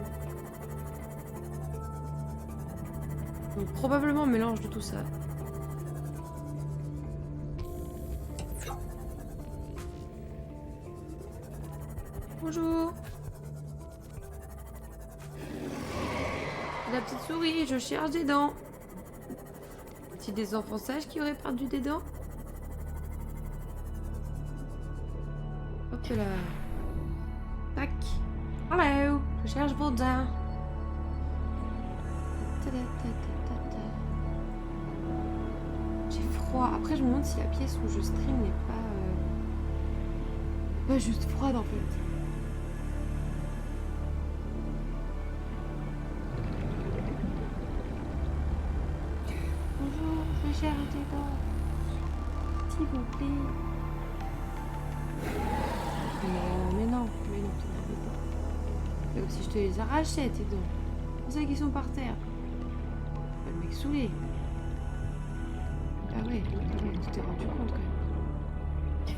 Donc probablement un mélange de tout ça. Bonjour. La petite souris, je cherche des dents. Des enfants sages qui auraient perdu des dents. Hop là. Tac. Hello. Je cherche vos dents. J'ai froid. Après, je me demande si la pièce où je stream n'est pas juste froide en fait. Cherche des dents. S'il vous plaît. Mais non, t'énerve pas. Comme si je te les arrachais tes dents. C'est ça qu'ils sont par terre. Pas le mec saoulé. Ah ouais, tu t'es rendu compte quand même.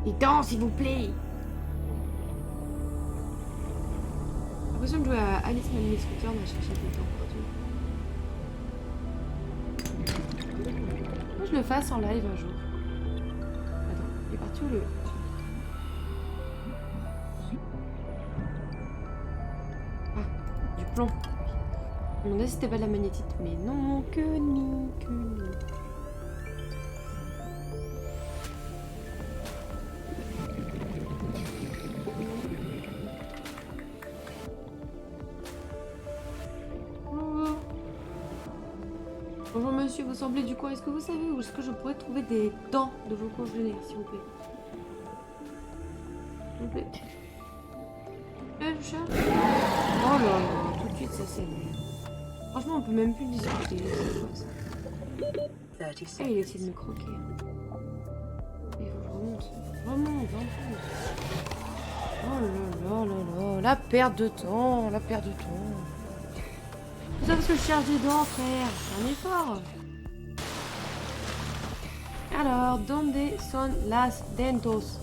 Les dents, s'il vous plaît. J'ai l'impression de jouer à Alice Manly Scooter, on a cherché des dents partout. Moi, je le fasse en live un jour. Attends, il est parti où le... Ah, du plomb. Je me demandais si c'était pas de la magnétite, mais non, que ni, que ni. Bonjour monsieur, vous semblez du coin. Est-ce que vous savez où est-ce que je pourrais trouver des dents de vos congénères, s'il vous plaît? S'il vous plaît. Je cherche. Oh là là, tout de suite ça s'énerve. Franchement, on peut même plus discuter. C'est quoi ça? Eh, il essaie de me croquer. Il faut que je remonte. Remonte, en plus. Oh là là là là. La perte de temps, la perte de temps. Tout ça parce que je cherche des dents, frère. C'est un effort. Alors, donde son las dentos?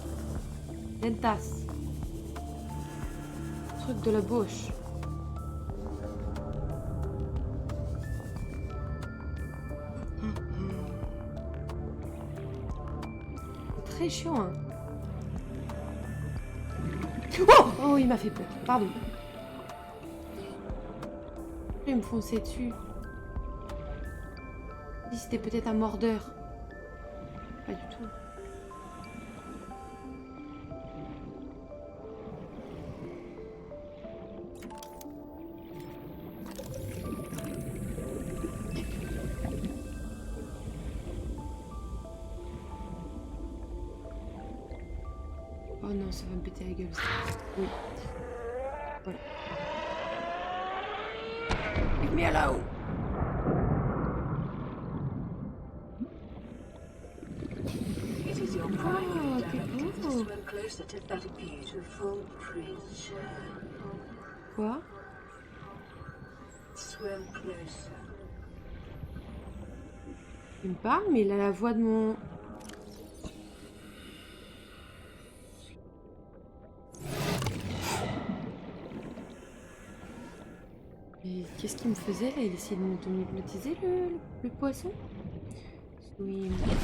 Dentas. Truc de la bouche. Très chiant, hein. Oh, oh, il m'a fait peur. Pardon. Il me fonçait dessus. Si c'était peut-être un mordeur. Pas du tout. Oh non, ça va me péter la gueule, ça. Oui. Voilà. Leave me alone. It is your Oh, pride okay. to Oh. swim closer to that beautiful creature. Quoi? Swim closer. Il me parle, mais il a la voix de mon... Et qu'est-ce qu'il me faisait là? Il essayait de m'hypnotiser le poisson? Swim closer.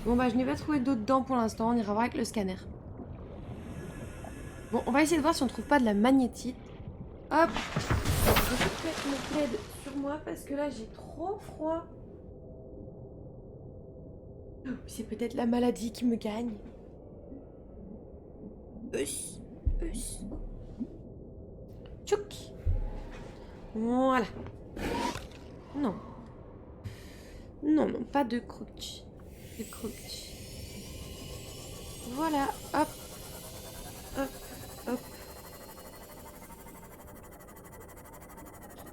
Bon bah je n'ai pas trouvé d'autres dents pour l'instant, on ira voir avec le scanner. Bon, on va essayer de voir si on trouve pas de la magnétite. Hop! Je vais mettre mon plaid sur moi parce que là j'ai trop froid. Oh, c'est peut-être la maladie qui me gagne. Us. Tchouk. Voilà. Non. Non, pas de croquis. De croquis. Voilà, hop. Hop.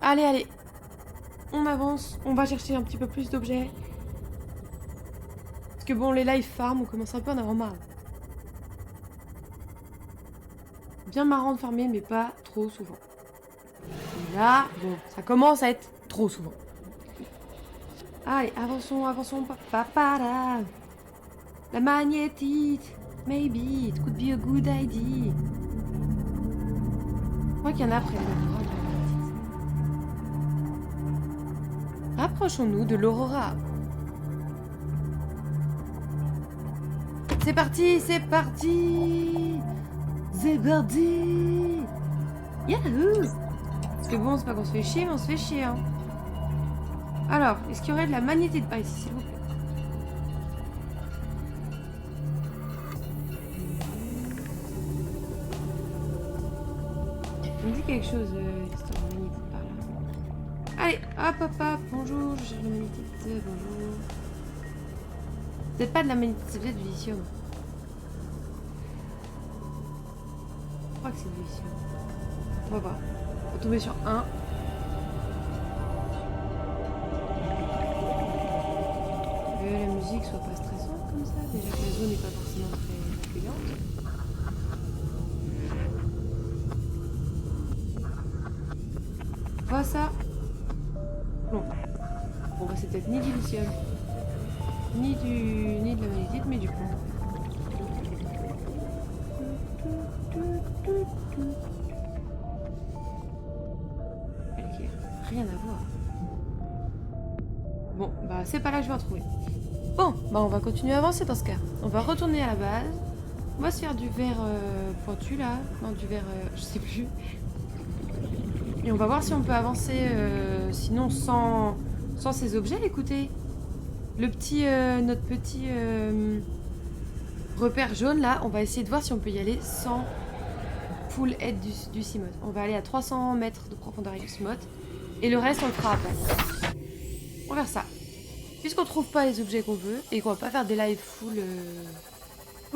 Allez. On avance. On va chercher un petit peu plus d'objets. Parce que bon, les live farm, on commence un peu à en avoir marre. Bien marrant de farmer, mais pas trop souvent. Et là, bon, ça commence à être trop souvent. Allez, avançons. Papara. La magnétite. Maybe it could be a good idea. Je crois qu'il y en a après. Rapprochons-nous de l'Aurora. C'est parti. C'est parti. Yahoo! Parce que bon, c'est pas qu'on se fait chier, mais on se fait chier, hein. Alors, est-ce qu'il y aurait de la magnétite par ici, s'il vous plaît? Il me dit quelque chose, l'histoire de magnétite par là. Allez, hop. Bonjour, je cherche la magnétite. Bonjour. C'est pas de la magnétite, c'est peut-être du lithium. Je crois que c'est du lithium. On va voir. On va tomber sur un. Que la musique soit pas stressante comme ça. Déjà que la zone n'est pas forcément très accueillante. Pas ça. Bon, bah c'est peut-être ni du lithium, ni de la magnétite, mais du plomb. Ok, rien à voir. Bon, bah c'est pas là que je vais en trouver. Bon, bah on va continuer à avancer dans ce cas. On va retourner à la base. On va se faire du verre pointu là. Non, du verre, je sais plus. Et on va voir si on peut avancer sinon sans ces objets. Écoutez, notre petit repère jaune là, on va essayer de voir si on peut y aller sans full aide du Seamoth. On va aller à 300 mètres de profondeur avec le Seamoth et le reste on le fera après. On va faire ça. Puisqu'on trouve pas les objets qu'on veut et qu'on va pas faire des lives full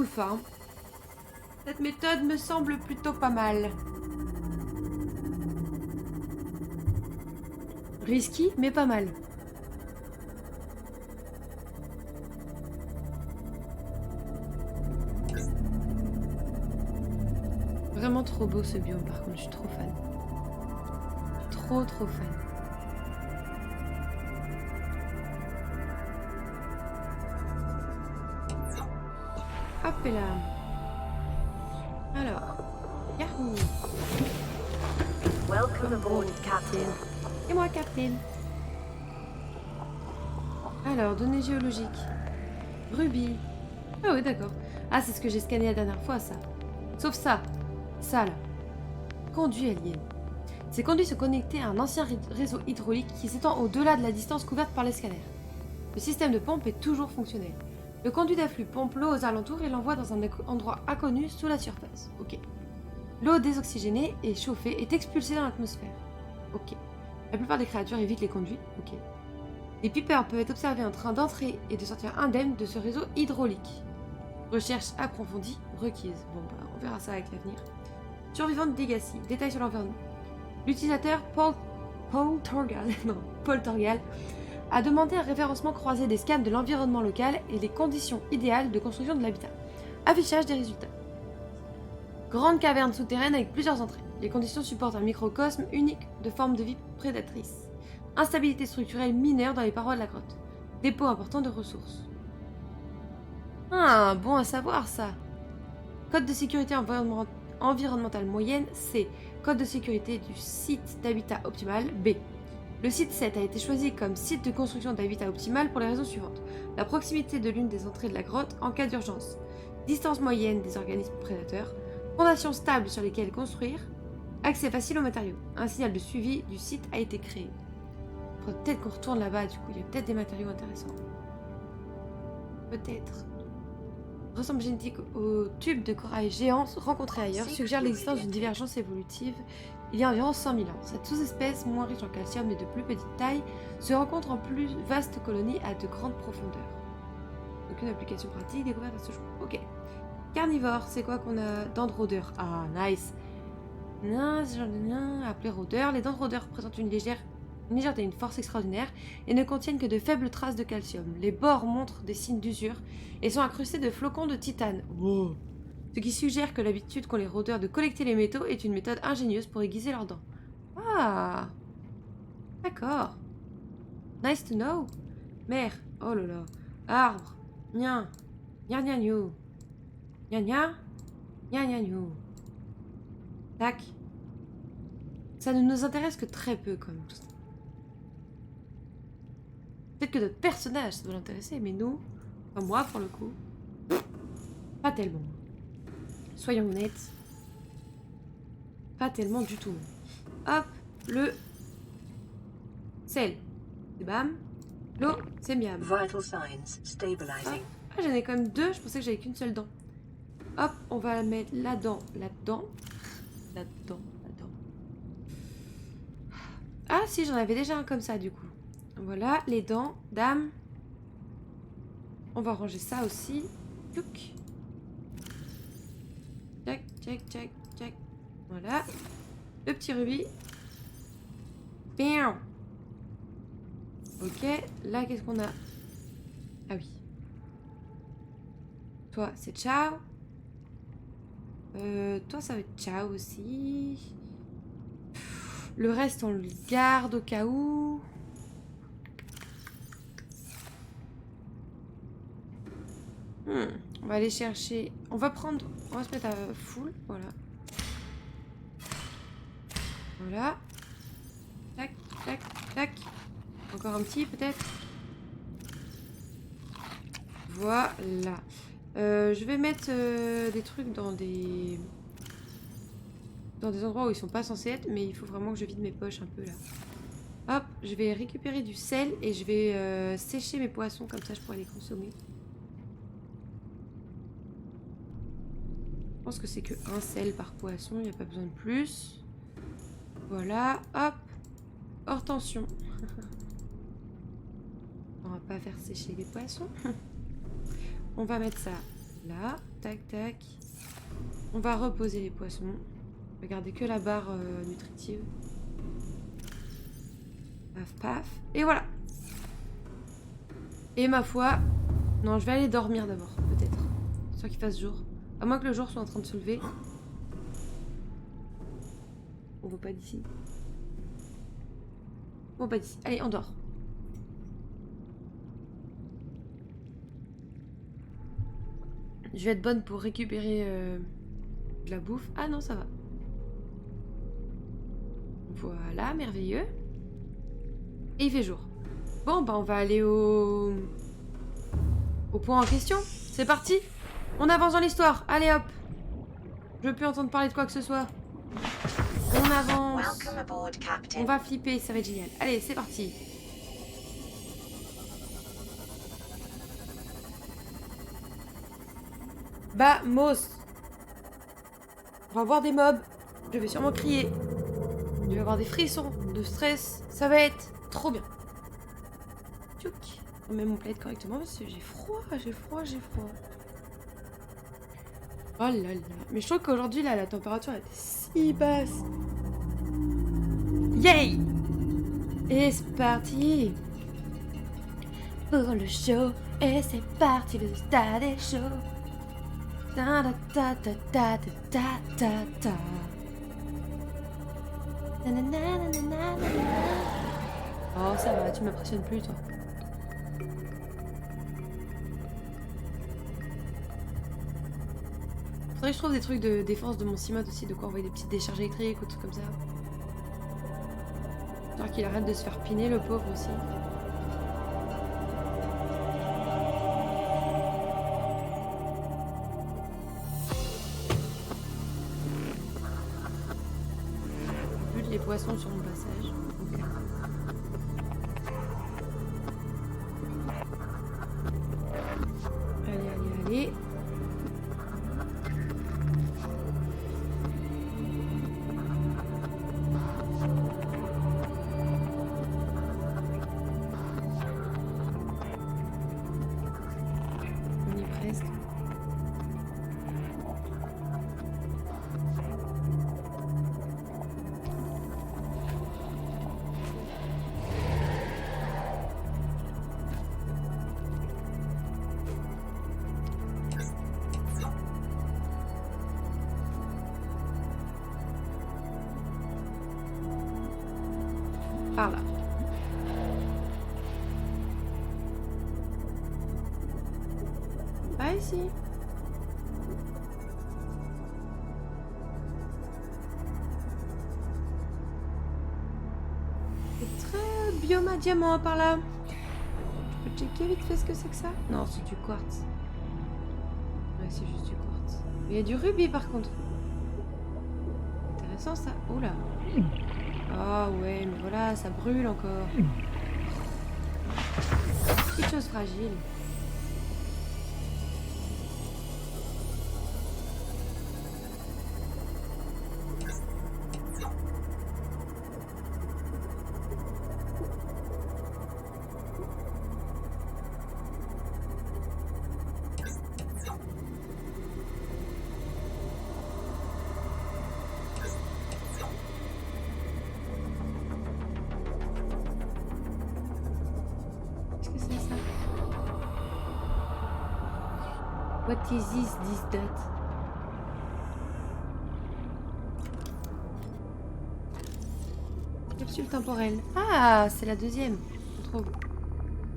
farm, cette méthode me semble plutôt pas mal. Risky, mais pas mal. Vraiment trop beau ce biome, par contre, je suis trop fan. Trop fan. Hop et là. Alors. Yahoo! Welcome aboard, Captain. Et moi, Captain. Alors, données géologiques. Rubis. Ah oui, d'accord. Ah, c'est ce que j'ai scanné la dernière fois, ça. Sauf ça. Ça, là. Conduit alien. Ces conduits se connectaient à un ancien réseau hydraulique qui s'étend au-delà de la distance couverte par les scanners. Le système de pompe est toujours fonctionnel. Le conduit d'afflux pompe l'eau aux alentours et l'envoie dans un endroit inconnu sous la surface. Ok. L'eau désoxygénée et chauffée est expulsée dans l'atmosphère. Ok. La plupart des créatures évitent les conduits. Ok. Les peepers peuvent être observés en train d'entrer et de sortir indemnes de ce réseau hydraulique. Recherche approfondie requise. Bon, bah, on verra ça avec l'avenir. Survivante Legacy. Détails sur l'environnement. L'utilisateur Paul Torgal a demandé un référencement croisé des scans de l'environnement local et les conditions idéales de construction de l'habitat. Affichage des résultats. Grande caverne souterraine avec plusieurs entrées. Les conditions supportent un microcosme unique de forme de vie prédatrice. Instabilité structurelle mineure dans les parois de la grotte. Dépôt important de ressources. Ah, bon à savoir ça. Code de sécurité environnementale moyenne, C. Code de sécurité du site d'habitat optimal, B. Le site 7 a été choisi comme site de construction d'habitat optimal pour les raisons suivantes. La proximité de l'une des entrées de la grotte en cas d'urgence. Distance moyenne des organismes prédateurs. Fondations stables sur lesquelles construire. Accès facile aux matériaux. Un signal de suivi du site a été créé. Il faudrait peut-être qu'on retourne là-bas, du coup, il y a peut-être des matériaux intéressants. Peut-être. Ressemble génétique au tube de corail géant rencontré ailleurs, suggère l'existence d'une divergence évolutive il y a environ 100 000 ans. Cette sous-espèce, moins riche en calcium et de plus petite taille, se rencontre en plus vaste colonie à de grandes profondeurs. Aucune application pratique découverte à ce jour. Ok. Carnivore, c'est quoi qu'on a? Dents de rôdeur. Ah, nice. Appelé rôdeur. Les dents de rôdeur présentent une légèreté et une force extraordinaire et ne contiennent que de faibles traces de calcium. Les bords montrent des signes d'usure et sont incrustés de flocons de titane. Wow. Ce qui suggère que l'habitude qu'ont les rôdeurs de collecter les métaux est une méthode ingénieuse pour aiguiser leurs dents. Ah. D'accord. Nice to know. Mer. Oh là là. Arbre. Nya. Nya nya gnou. Nya nya. Nya nya gnou. Tac. Ça ne nous intéresse que très peu comme tout ça. Peut-être que d'autres personnages ça doit l'intéresser, mais nous, enfin moi pour le coup, pas tellement. Soyons honnêtes. Pas tellement du tout. Hop, le sel. C'est bam. L'eau, c'est miam. Vital signs stabilizing. Ah, j'en ai quand même deux, je pensais que j'avais qu'une seule dent. Hop, on va la mettre là-dedans, là-dedans. Là-dedans, là-dedans. Ah si, j'en avais déjà un comme ça du coup. Voilà, les dents, dame. On va ranger ça aussi. Plouc. Tac, tac, tac, tac. Voilà. Le petit rubis. Bien. Ok, là qu'est-ce qu'on a? Ah oui. Toi, c'est ciao. Toi, ça va être ciao aussi. Le reste, on le garde au cas où. On va aller chercher. On va se mettre à full. Voilà. Voilà. Tac, tac, tac. Encore un petit, peut-être. Voilà. Je vais mettre des trucs dans des endroits où ils sont pas censés être, mais il faut vraiment que je vide mes poches un peu là. Hop, je vais récupérer du sel et je vais sécher mes poissons, comme ça je pourrai les consommer. Je pense que c'est que un sel par poisson, il n'y a pas besoin de plus. Voilà, hop. Hors tension. On va pas faire sécher les poissons. On va mettre ça là, tac tac. On va reposer les poissons. Regardez que la barre nutritive. Paf paf. Et voilà. Et ma foi, non, je vais aller dormir d'abord, peut-être. Soit qu'il fasse jour. À moins que le jour soit en train de se lever. On va pas d'ici. On va pas d'ici. Allez, on dort. Je Je vais être bonne pour récupérer de la bouffe. Ah non, ça va. Voilà, merveilleux. Et il fait jour. Bon, bah on va aller au point en question. C'est parti. On avance dans l'histoire. Allez hop. Je veux plus entendre parler de quoi que ce soit. On avance. On va flipper, ça va être génial. Allez, c'est parti. Vamos. On va voir des mobs. Je vais sûrement crier. Je vais avoir des frissons de stress. Ça va être trop bien. Tchouk. Je mets mon plaid correctement parce que j'ai froid. Oh là là. Mais je trouve qu'aujourd'hui, là, la température était si basse. Yay! Et c'est parti pour le show. Et c'est parti, le stade est chaud. Ta ta ta ta ta ta ta ta. Oh, ça va, tu m'impressionnes plus, toi. Faudrait que je trouve des trucs de défense de mon Cimode aussi, de quoi envoyer des petites décharges électriques ou trucs comme ça. J'espère qu'il arrête de se faire piner, le pauvre aussi. J'ai vu les poissons sur mon passage. Okay. Allez. Par là. Pas ici. C'est très biome à diamant par là. Je peux checker vite fait ce que c'est que ça? Non, c'est du quartz. Ouais, c'est juste du quartz. Mais il y a du rubis par contre. Intéressant ça. Oula. Ah ouais, mais voilà, ça brûle encore. Petite chose fragile. What is this that? Capsule temporelle. Ah, c'est la deuxième. Je trouve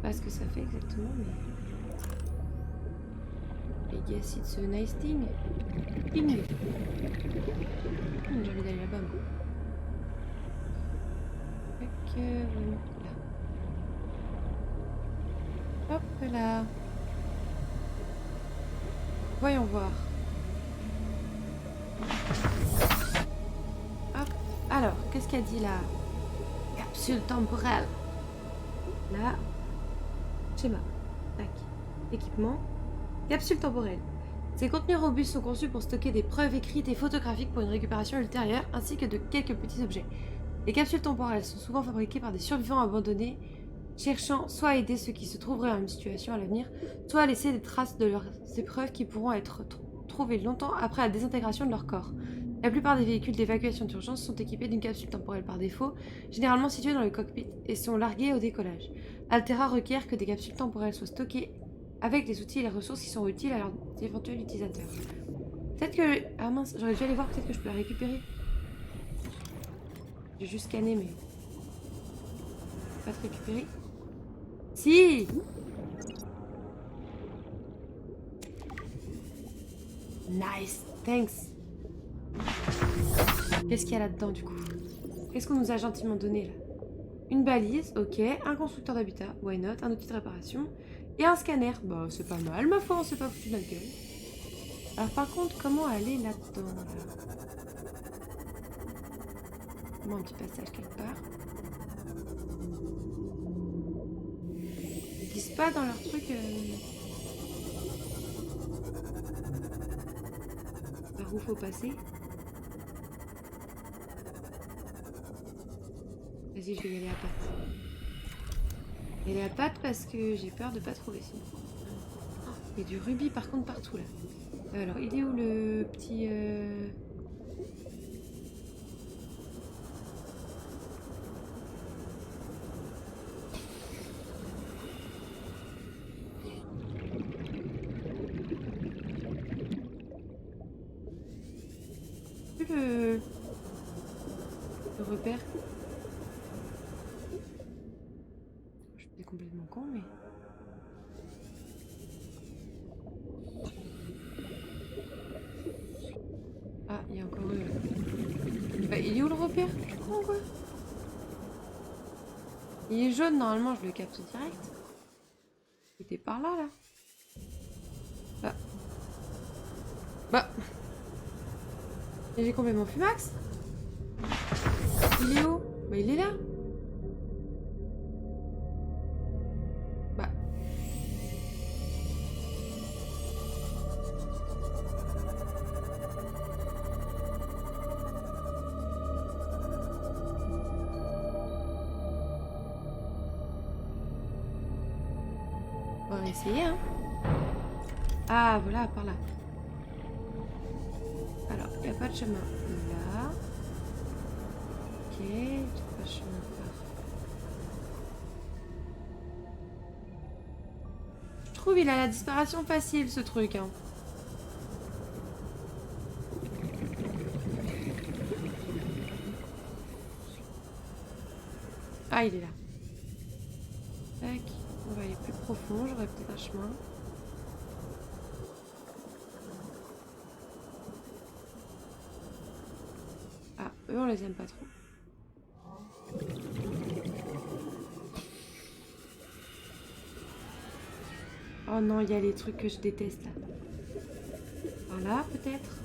pas ce que ça fait exactement, mais... I guess it's a nice thing. Ping. J'ai envie d'aller là-bas, moi. Là. Hop là. Voyons voir. Hop. Alors, qu'est-ce qu'a dit la capsule temporelle? Là. Schéma. Tac. Équipement. Capsule temporelle. Ces contenus robustes sont conçus pour stocker des preuves écrites et photographiques pour une récupération ultérieure, ainsi que de quelques petits objets. Les capsules temporelles sont souvent fabriquées par des survivants abandonnés, cherchant soit à aider ceux qui se trouveraient en une situation à l'avenir, soit à laisser des traces de leurs épreuves qui pourront être trouvées longtemps après la désintégration de leur corps. La plupart des véhicules d'évacuation d'urgence sont équipés d'une capsule temporelle par défaut, généralement située dans le cockpit, et sont largués au décollage. Altera requiert que des capsules temporelles soient stockées avec les outils et les ressources qui sont utiles à leurs éventuels utilisateurs. Peut-être que... Ah mince, j'aurais dû aller voir, peut-être que je peux la récupérer. J'ai juste scanné, mais... Pas te récupérer. Si! Nice, thanks. Qu'est-ce qu'il y a là-dedans du coup? Qu'est-ce qu'on nous a gentiment donné là? Une balise, ok. Un constructeur d'habitat, why not? Un outil de réparation. Et un scanner. Bah c'est pas mal, ma foi, on s'est pas foutu de notre gueule. Alors par contre, comment aller là-dedans là? Un petit passage quelque part. Ils disent pas dans leur truc par où faut passer. Vas-y, je vais y aller à pattes. Y aller à pattes parce que j'ai peur de pas trouver sinon. Il y a du rubis par contre partout là. Alors, il est où le petit... le repère. Je suis complètement con, mais... Ah, il y a encore eux là. Bah, il est où le repère? Je suis con quoi? Il est jaune, normalement je le capte direct. Il était par là, là. Bah. Bah. Et j'ai complètement fumax. Il est où? Bah il est là. Bah. On va essayer, hein. Ah, voilà, par là. Alors, il n'y a pas de chemin là. Ok, il n'y a pas de chemin par. Je trouve il a la disparition facile, ce truc, hein. Ah, il est là. Tac. On va aller plus profond, j'aurais peut-être un chemin. Ah, eux on les aime pas trop. Oh non, il y a les trucs que je déteste là. Voilà, peut-être.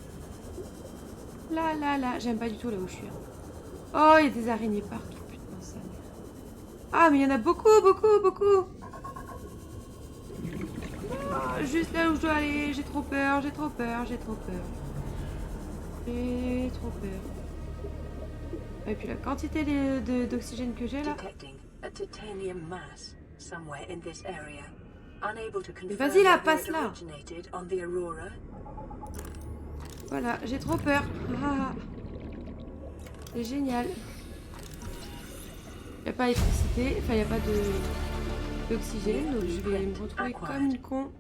Là, là, là. J'aime pas du tout là où je suis. Oh, il y a des araignées partout. Putain, ça merde. Ah, mais il y en a beaucoup, beaucoup, beaucoup. Oh, juste là où je dois aller. J'ai trop peur, j'ai trop peur, j'ai trop peur. J'ai trop peur. Et puis la quantité d'oxygène que j'ai là. Vas-y là, passe là. Voilà, j'ai trop peur. Ah. C'est génial. Il n'y a pas d'électricité, enfin il n'y a pas d'oxygène, donc je vais me retrouver comme une con.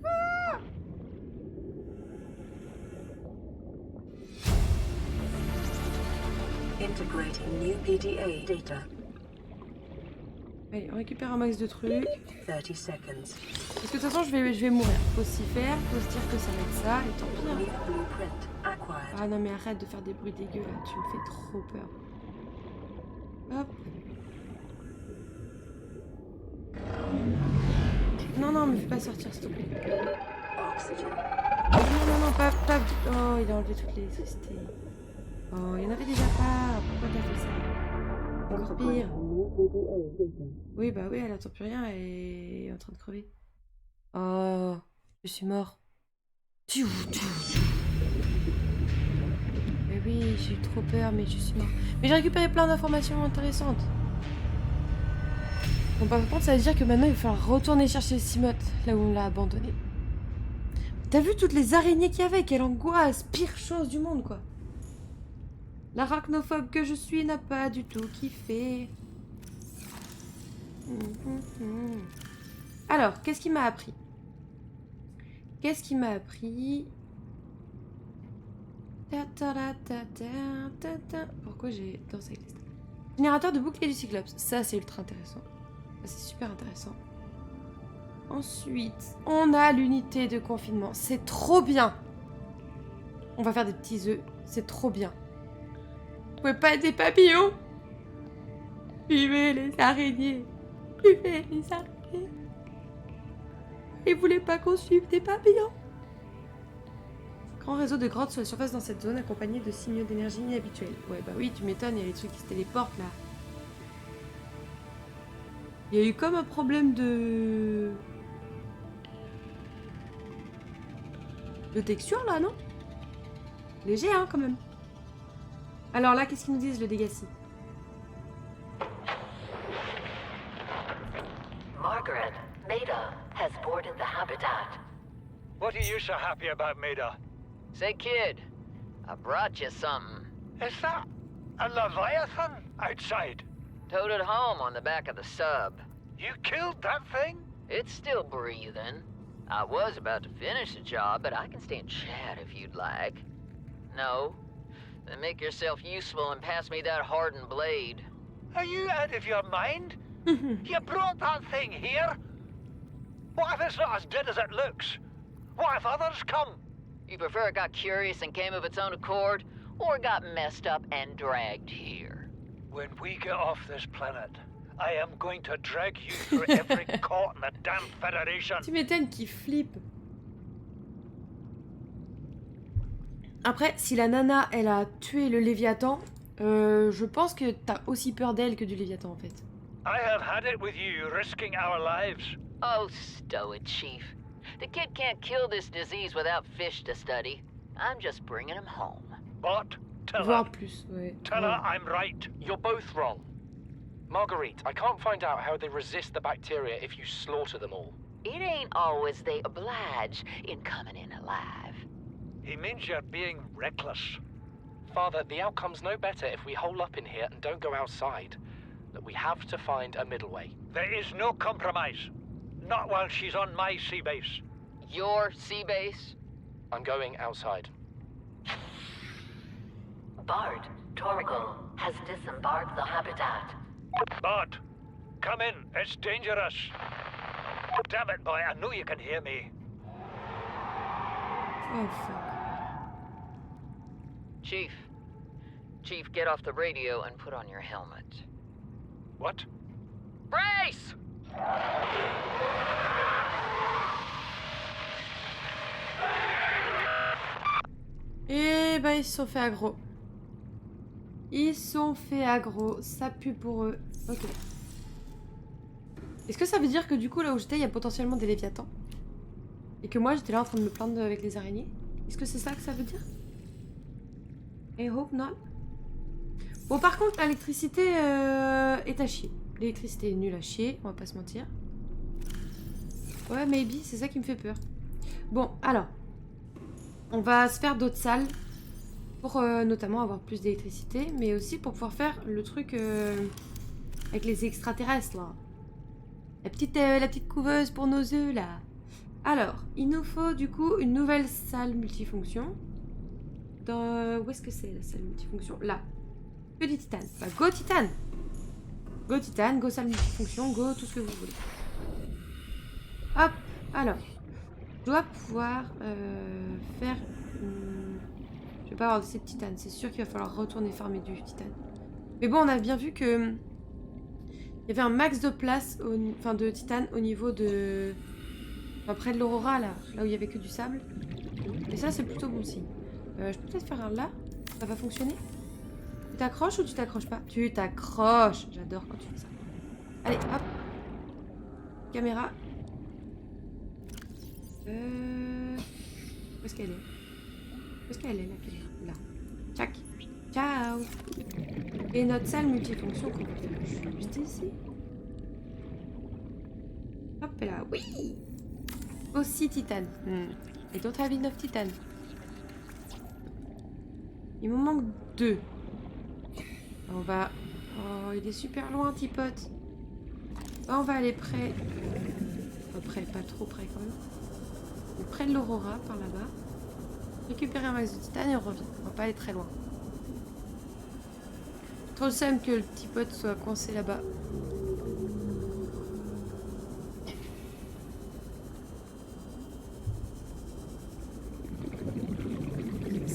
Ah. Allez, on récupère un max de trucs. 30 seconds. Parce que de toute façon, je vais mourir. Faut s'y faire, faut se dire que ça va être ça, et tant pis. Hein. Ah non, mais arrête de faire des bruits dégueux là, tu me fais trop peur. Hop. Non, non, me fais pas sortir, s'il te plaît. Non, non, non, pas. Oh, il a enlevé toute l'électricité. Oh, il y en avait déjà pas. Pourquoi t'as fait ça? Encore pire. Oui, bah oui, elle entend plus rien, elle est en train de crever. Oh, je suis mort. Mais oui, j'ai eu trop peur, mais je suis mort. Mais j'ai récupéré plein d'informations intéressantes. Bon, par contre, ça veut dire que maintenant, il va falloir retourner chercher Simote, là où on l'a abandonné. T'as vu toutes les araignées qu'il y avait? Quelle angoisse! Pire chose du monde, quoi. L'arachnophobe que je suis n'a pas du tout kiffé. Alors, qu'est-ce qu'il m'a appris? Qu'est-ce qu'il m'a appris? Pourquoi j'ai dansé avec les stars? Générateur de bouclier du Cyclops. Ça, c'est ultra intéressant. Ça, c'est super intéressant. Ensuite, on a l'unité de confinement. C'est trop bien. On va faire des petits œufs. C'est trop bien. Vous pouvez pas être des papillons? Suivez les araignées. Suivez les araignées. Ils voulaient pas qu'on suive des papillons. Grand réseau de grottes sur la surface dans cette zone, accompagné de signaux d'énergie inhabituels. Ouais, bah oui, tu m'étonnes, il y a les trucs qui se téléportent là. Il y a eu comme un problème de texture là, non? Léger, hein, quand même. Alors là, qu'est-ce qu'ils nous disent, le Legacy? Margaret, Maida has boarded the habitat. What are you so happy about, Maida? Say, kid, I brought you something. Is that a Leviathan outside? Towed it home on the back of the sub. You killed that thing? It's still breathing. I was about to finish the job, but I can stay and chat if you'd like. No? Then make yourself useful and pass me that hardened blade. Are you out of your mind? You brought that thing here? What if it's not as dead as it looks? What if others come? You prefer it got curious and came of its own accord, or got messed up and dragged here? When we get off this planet, I am going to drag you through every court in the damn Federation. Tu m'étonnes qu'il flippe. Après, si la nana, elle a tué le Léviathan, je pense que t'as aussi peur d'elle que du Léviathan, en fait. I have had it with you, risking our lives. Oh, stow it, Chief. The kid can't kill this disease without fish to study. I'm just bringing him home. But tell her, Voire plus, ouais. tell her I'm right. You're both wrong. Marguerite, I can't find out how they resist the bacteria if you slaughter them all. It ain't always they oblige in coming in alive. He means you're being reckless. Father, the outcome's no better if we hole up in here and don't go outside. Look, we have to find a middle way. There is no compromise. Not while she's on my sea base. Your sea base? I'm going outside. Bard, Torgal has disembarked the habitat. Bart, come in. It's dangerous. Damn it, boy. I know you can hear me. Oh, fuck. Chief. Chief, get off the radio and put on your helmet. What? Brace! Eh ben, ils se sont fait aggro. Ils se sont fait aggro. Ça pue pour eux. Ok. Est-ce que ça veut dire que du coup, là où j'étais, il y a potentiellement des Léviathans? Et que moi, j'étais là en train de me plaindre avec les araignées? Est-ce que c'est ça que ça veut dire? I hope not. Bon, par contre, l'électricité est à chier. L'électricité est nulle à chier, on va pas se mentir. Ouais, maybe, c'est ça qui me fait peur. Bon, alors. On va se faire d'autres salles. Pour notamment avoir plus d'électricité. Mais aussi pour pouvoir faire le truc avec les extraterrestres, là. La petite couveuse pour nos œufs, là. Alors, il nous faut du coup une nouvelle salle multifonction. Où est-ce que c'est la salle multifonction? Là. Que du titane. Bah, go titane. Go titane, go salle multifonction, go tout ce que vous voulez. Hop, alors. Je dois pouvoir faire... Je vais pas avoir assez de titane. C'est sûr qu'il va falloir retourner farmer du titane. Mais bon, on a bien vu que... Il y avait un max de place, enfin de titane au niveau de... Enfin, près de l'Aurora, là où il y avait que du sable. Et ça, c'est plutôt bon signe. Je peux peut-être faire un là. Ça va fonctionner? Tu t'accroches ou tu t'accroches pas? Tu t'accroches. J'adore quand tu fais ça. Allez, hop. Caméra. Où est-ce qu'elle est? Où est-ce qu'elle est, la caméra? Là. Tchac. Ciao. Et notre salle multifonction qu'on va faire juste ici. Hop là. Oui. Aussi titane. Et don't have enough titane. Il me manque 2. On va... Oh, il est super loin, petit pote. On va aller près... Enfin, près, pas trop près quand même. Près de l'Aurora, par là-bas. Récupérer un max de titane et on revient. On va pas aller très loin. Trop le seum que le petit pote soit coincé là-bas.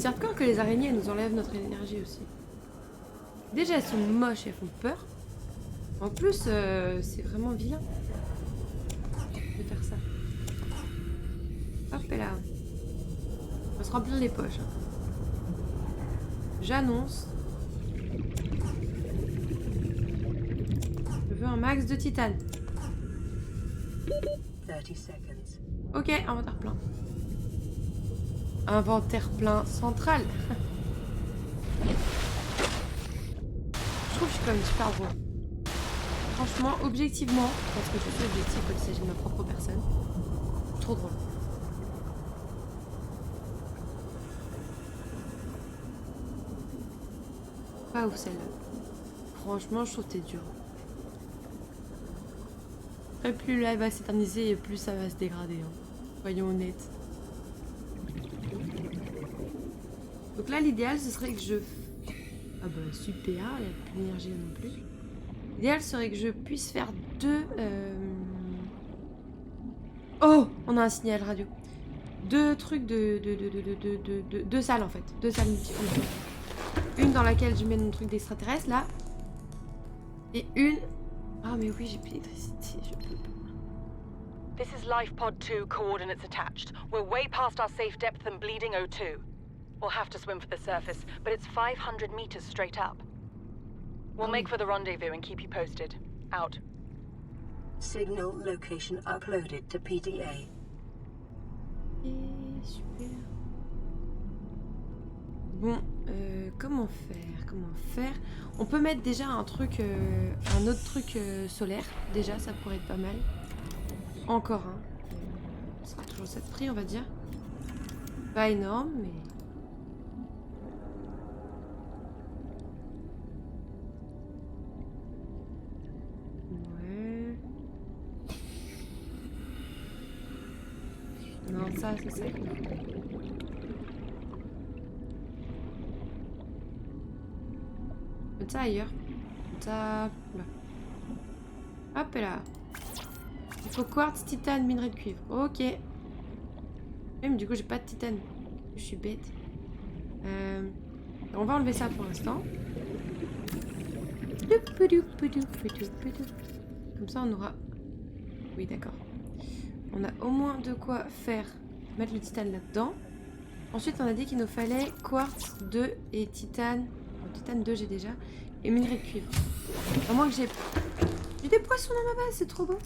C'est hardcore que les araignées elles nous enlèvent notre énergie aussi. Déjà elles sont moches et elles font peur. En plus c'est vraiment vilain de faire ça. Hop et là. On va se remplir les poches. J'annonce. Je veux un max de titane. 30 seconds. Ok, inventaire plein. Inventaire plein central. Je trouve que je suis quand même super drôle. Franchement, objectivement, parce que je suis objectif quand il s'agit de ma propre personne, trop drôle. Pas ouf celle-là. Franchement, je trouve que t'es dur. Et plus là, elle va s'éterniser et plus ça va se dégrader. Hein. Soyons honnêtes. Donc là, l'idéal, ce serait que je... Ah bah super, il n'y a plus d'énergie non plus. L'idéal serait que je puisse faire deux... Oh, on a un signal radio. Deux trucs deux salles en fait. Deux salles multifonctions. Une dans laquelle je mets mon truc d'extraterrestre là. Et une... Ah mais oui, j'ai plus d'électricité, je peux pas. This is LifePod 2 coordinates attached. We're way past our safe depth and bleeding O2. We'll have to swim for the surface, but it's 500 meters straight up. We'll make for the rendezvous and keep you posted. Out. Signal location uploaded to PDA. Et super. Bon, comment faire? On peut mettre déjà un truc, un autre truc solaire. Déjà, ça pourrait être pas mal. Encore un. Ce sera toujours ça de prix, on va dire. Pas énorme, mais... Ouais. Non, ça, c'est ça. Mettre ça ailleurs. Mettre ça... Là. Hop là. Il faut quartz, titane, minerai de cuivre. Ok. Même du coup j'ai pas de titane. Je suis bête. On va enlever ça pour l'instant. Comme ça on aura... Oui d'accord. On a au moins de quoi faire. Mettre le titane là-dedans. Ensuite on a dit qu'il nous fallait quartz 2 et titane. Bon, titane 2 j'ai déjà. Et minerai de cuivre. À moins que j'ai... J'ai des poissons dans ma base, c'est trop beau.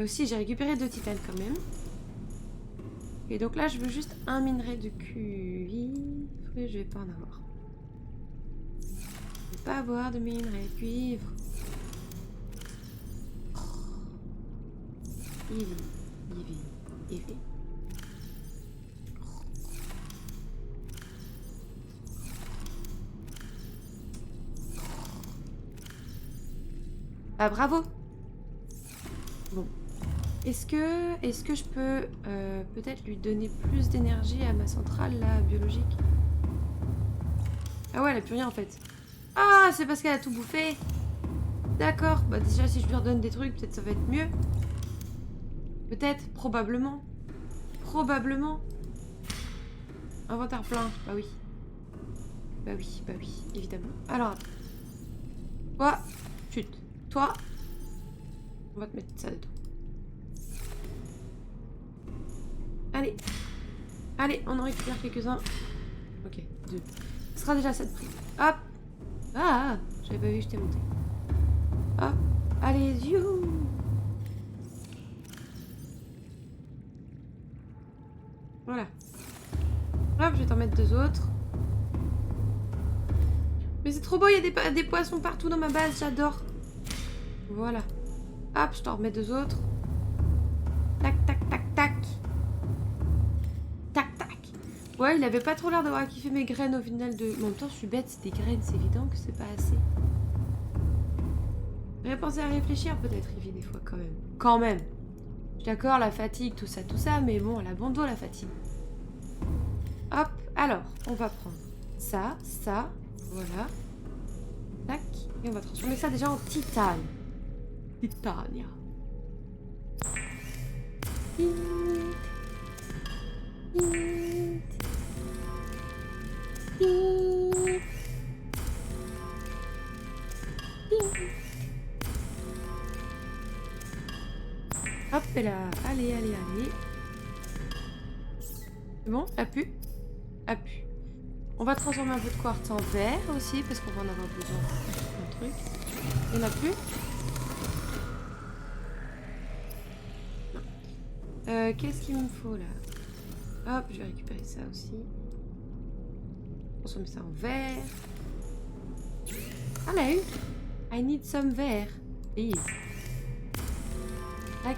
Aussi j'ai récupéré 2 titanes quand même. Et donc là je veux juste un minerai de cuivre. Et je vais pas en avoir. Je vais pas avoir de minerai de cuivre. Ivy. Ah bravo. Bon. Est-ce que je peux peut-être lui donner plus d'énergie à ma centrale là, biologique? Ah ouais, elle a plus rien en fait. Ah, c'est parce qu'elle a tout bouffé. D'accord. Bah déjà, si je lui redonne des trucs, peut-être ça va être mieux. Peut-être, probablement. Inventaire plein. Bah oui, évidemment. Alors, toi, chute. Toi, on va te mettre ça dedans. Allez, on en récupère quelques-uns. Ok, 2. Ce sera déjà ça de prix. Hop. Ah, j'avais pas vu que je t'ai monté. Hop. Allez, you. Voilà. Hop, je vais t'en mettre 2 autres. Mais c'est trop beau, il y a des poissons partout dans ma base, j'adore. Voilà. Hop, je t'en remets 2 autres. Tac. Ouais, il avait pas trop l'air d'avoir kiffé mes graines au final de... En même temps, je suis bête, c'est des graines, c'est évident que c'est pas assez. J'aurais pensé à réfléchir peut-être, Ivy, des fois, quand même. Je suis d'accord, la fatigue, tout ça, mais bon, elle a bon dos, la fatigue. Hop, alors, on va prendre ça, voilà. Tac, et on va transformer ça déjà en titane. Titania. Hop là, allez, allez, allez. C'est bon, a pu. A pu. On va transformer un peu de quartz en verre aussi, parce qu'on va en avoir besoin d'un truc. Il n'y en a plus. Qu'est-ce qu'il me faut là? Hop, je vais récupérer ça aussi. Transformer ça en verre. Hello, I need some verre, please. Tac.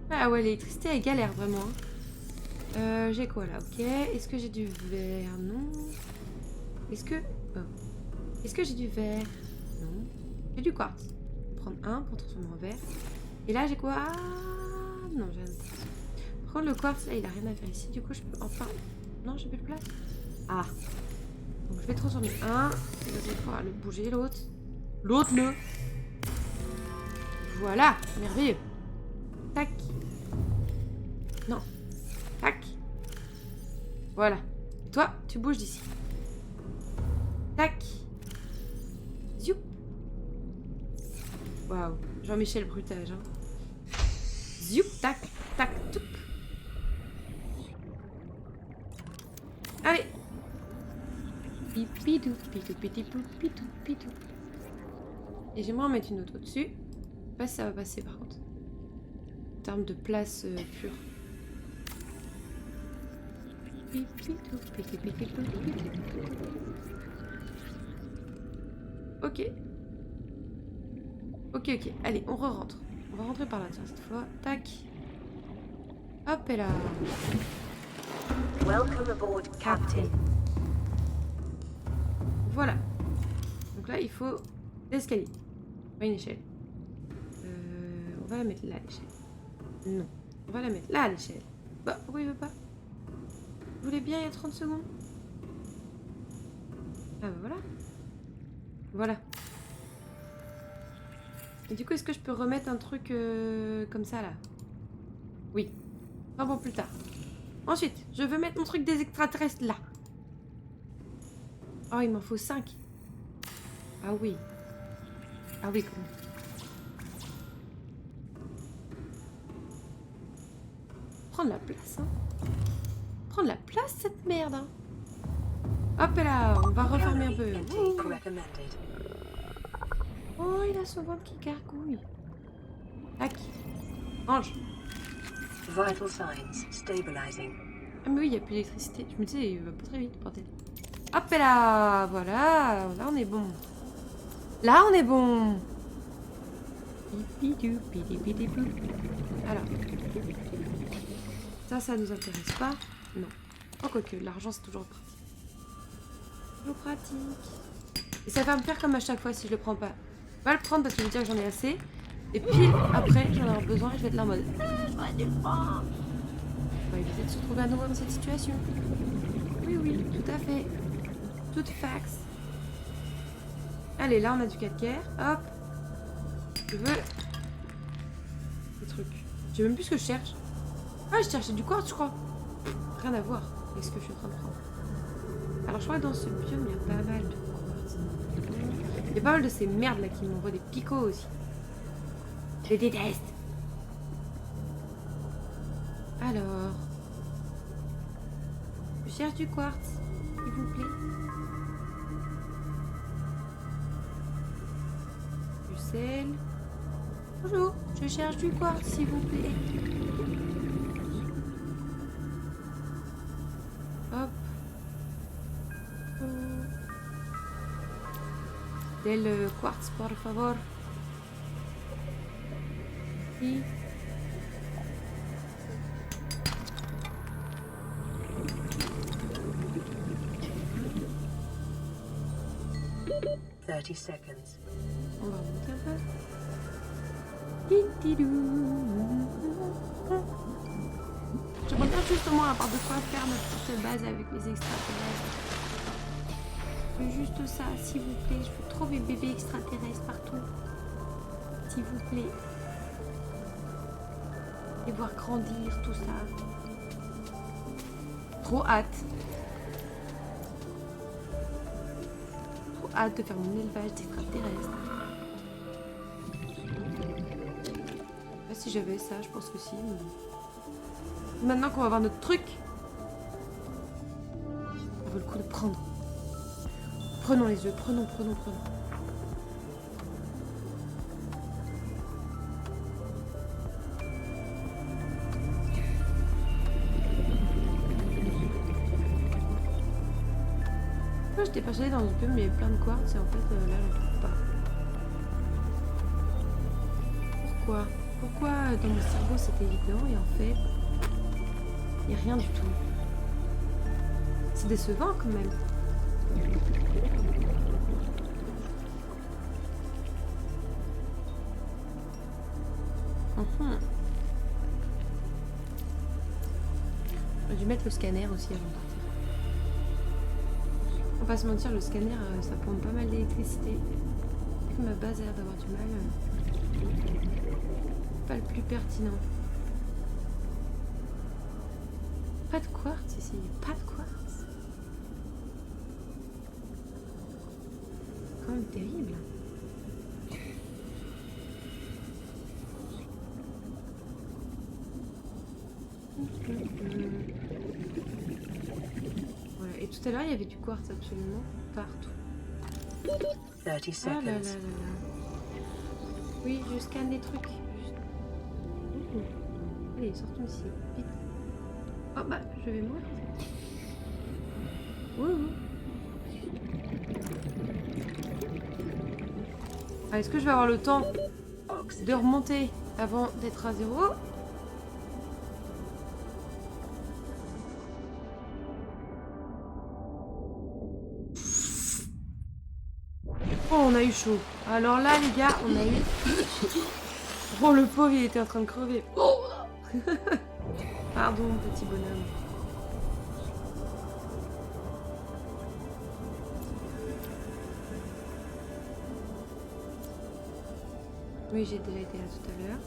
Ah ouais, l'électricité elle galère vraiment. J'ai quoi là? Ok. Est-ce que j'ai du verre? Non. Est-ce que... Oh. Est-ce que j'ai du verre? Non. J'ai du quartz. Je vais prendre un pour transformer en verre. Et là j'ai quoi? Ah non, j'ai un autre. Par contre le quartz là il a rien à faire ici. Du coup je peux enfin... Non, j'ai plus de place. Ah. Donc je vais transformer un. Et là je vais pouvoir le bouger l'autre. L'autre le. Voilà. Merveilleux. Tac. Non. Tac. Voilà. Et toi, tu bouges d'ici. Tac. Zioup. Waouh. Jean-Michel Brutage. Hein. Zioup. Tac. Tac. Toup. Allez. Pipidou. Pidou. Pidou. Pidou. Pidou. Et j'aimerais en mettre une autre au-dessus. Je sais pas si ça va passer par contre. En termes de place pure. Ok. Ok, ok. Allez, on re-rentre. On va rentrer par là, tiens, cette fois. Tac. Hop, et là. Welcome aboard, Captain. Voilà. Donc là, il faut l'escalier. Pas une échelle. On va la mettre là, l'échelle. Non. On va la mettre là, l'échelle. Bah, pourquoi il veut pas? Vous voulez bien il y a 30 secondes? Ah bah voilà. Voilà. Et du coup, est-ce que je peux remettre un truc comme ça, là? Oui. Pas bon, plus tard. Ensuite, je veux mettre mon truc des extraterrestres là. Oh, il m'en faut 5. Ah oui. Ah oui, comment? Prendre la place, hein. Prendre la place, cette merde, hein. Hop là, on va refermer un peu. Intake recommended. Oh, il a son ventre qui gargouille. Tac. Mange. Vital signs stabilizing. Ah mais oui, il n'y a plus d'électricité. Je me disais, il va pas très vite, bordel. Hop là, voilà. Là, on est bon. Là, on est bon. Alors. Ça nous intéresse pas. Non. Oh, quoique, l'argent, c'est toujours pratique. Toujours pratique. Et ça va me faire comme à chaque fois si je le prends pas. Je vais pas le prendre parce que je veux dire que j'en ai assez. Et puis, après, j'en aurai besoin et je vais être là en mode... J'aurais dû le prendre. On va éviter de se retrouver à nouveau dans cette situation. Oui, oui, tout à fait. Toute fax. Allez, là, on a du calcaire. Hop. Je veux... des trucs. Je sais même plus ce que je cherche. Ah, je cherchais du quartz, je crois. Rien à voir avec ce que je suis en train de prendre. Alors, je crois que dans ce biome, il y a pas mal de quartz. Il y a pas mal de ces merdes là qui m'envoient des picots aussi. Je les déteste. Alors... je cherche du quartz, s'il vous plaît. Du sel. Bonjour, je cherche du quartz, s'il vous plaît. Hop. Oh. Del quartz, por favor. Si. .30 seconds. On va remonter un peu. Tididou. J'aimerais bien justement avoir de quoi faire notre petite base avec les extraterrestres. Je veux juste ça, s'il vous plaît. Je veux trop mes bébés extraterrestres partout. S'il vous plaît. Et voir grandir tout ça. Trop hâte. hâte de faire mon élevage d'extraterrestres. Je sais pas si j'avais ça, je pense que si. Mais... Maintenant qu'on va voir notre truc, ça vaut le coup de prendre. Prenons les œufs, prenons. Moi j'étais persuadée dans une pub mais il y avait plein de quartz et en fait là je ne trouve pas. Pourquoi dans mon cerveau c'était évident et en fait il n'y a rien du tout. C'est décevant quand même. J'aurais dû mettre le scanner aussi avant de partir. On va pas se mentir, le scanner ça pompe pas mal d'électricité. Ma base a l'air d'avoir du mal. Pas le plus pertinent. Pas de quartz ici, pas de quartz. Quand même terrible. Voilà, et tout à l'heure il y avait du quartz absolument partout. 30 Ah là là là seconds. là. Oui, je scanne des trucs. Allez, sortons ici, vite. Oh bah, je vais mourir. Ouh. Ah, est-ce que je vais avoir le temps de remonter avant d'être à 0? Oh, on a eu chaud. Alors là, les gars, on a eu... Oh, le pauvre, il était en train de crever. Oh pardon, petit bonhomme. Oui, j'ai déjà été là tout à l'heure.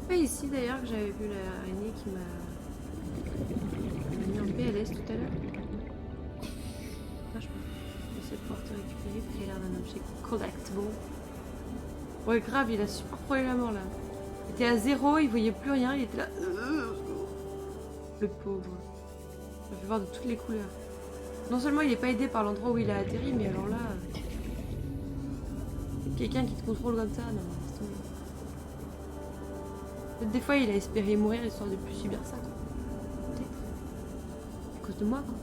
Pas ici d'ailleurs que j'avais vu l'araignée qui m'a mis en PLS tout à l'heure. Franchement, j'essaie de pouvoir te récupérer parce qu'il a l'air d'un objet collectible. Ouais, grave, il a super frôlé la mort là. Il était à 0, il voyait plus rien, il était là. Le pauvre. Ça fait voir de toutes les couleurs. Non seulement il est pas aidé par l'endroit où il a atterri, mais alors là. Quelqu'un qui te contrôle comme ça, non, laisse tomber. Peut-être des fois il a espéré mourir histoire de plus subir ça, quoi. Peut-être. À cause de moi, quoi.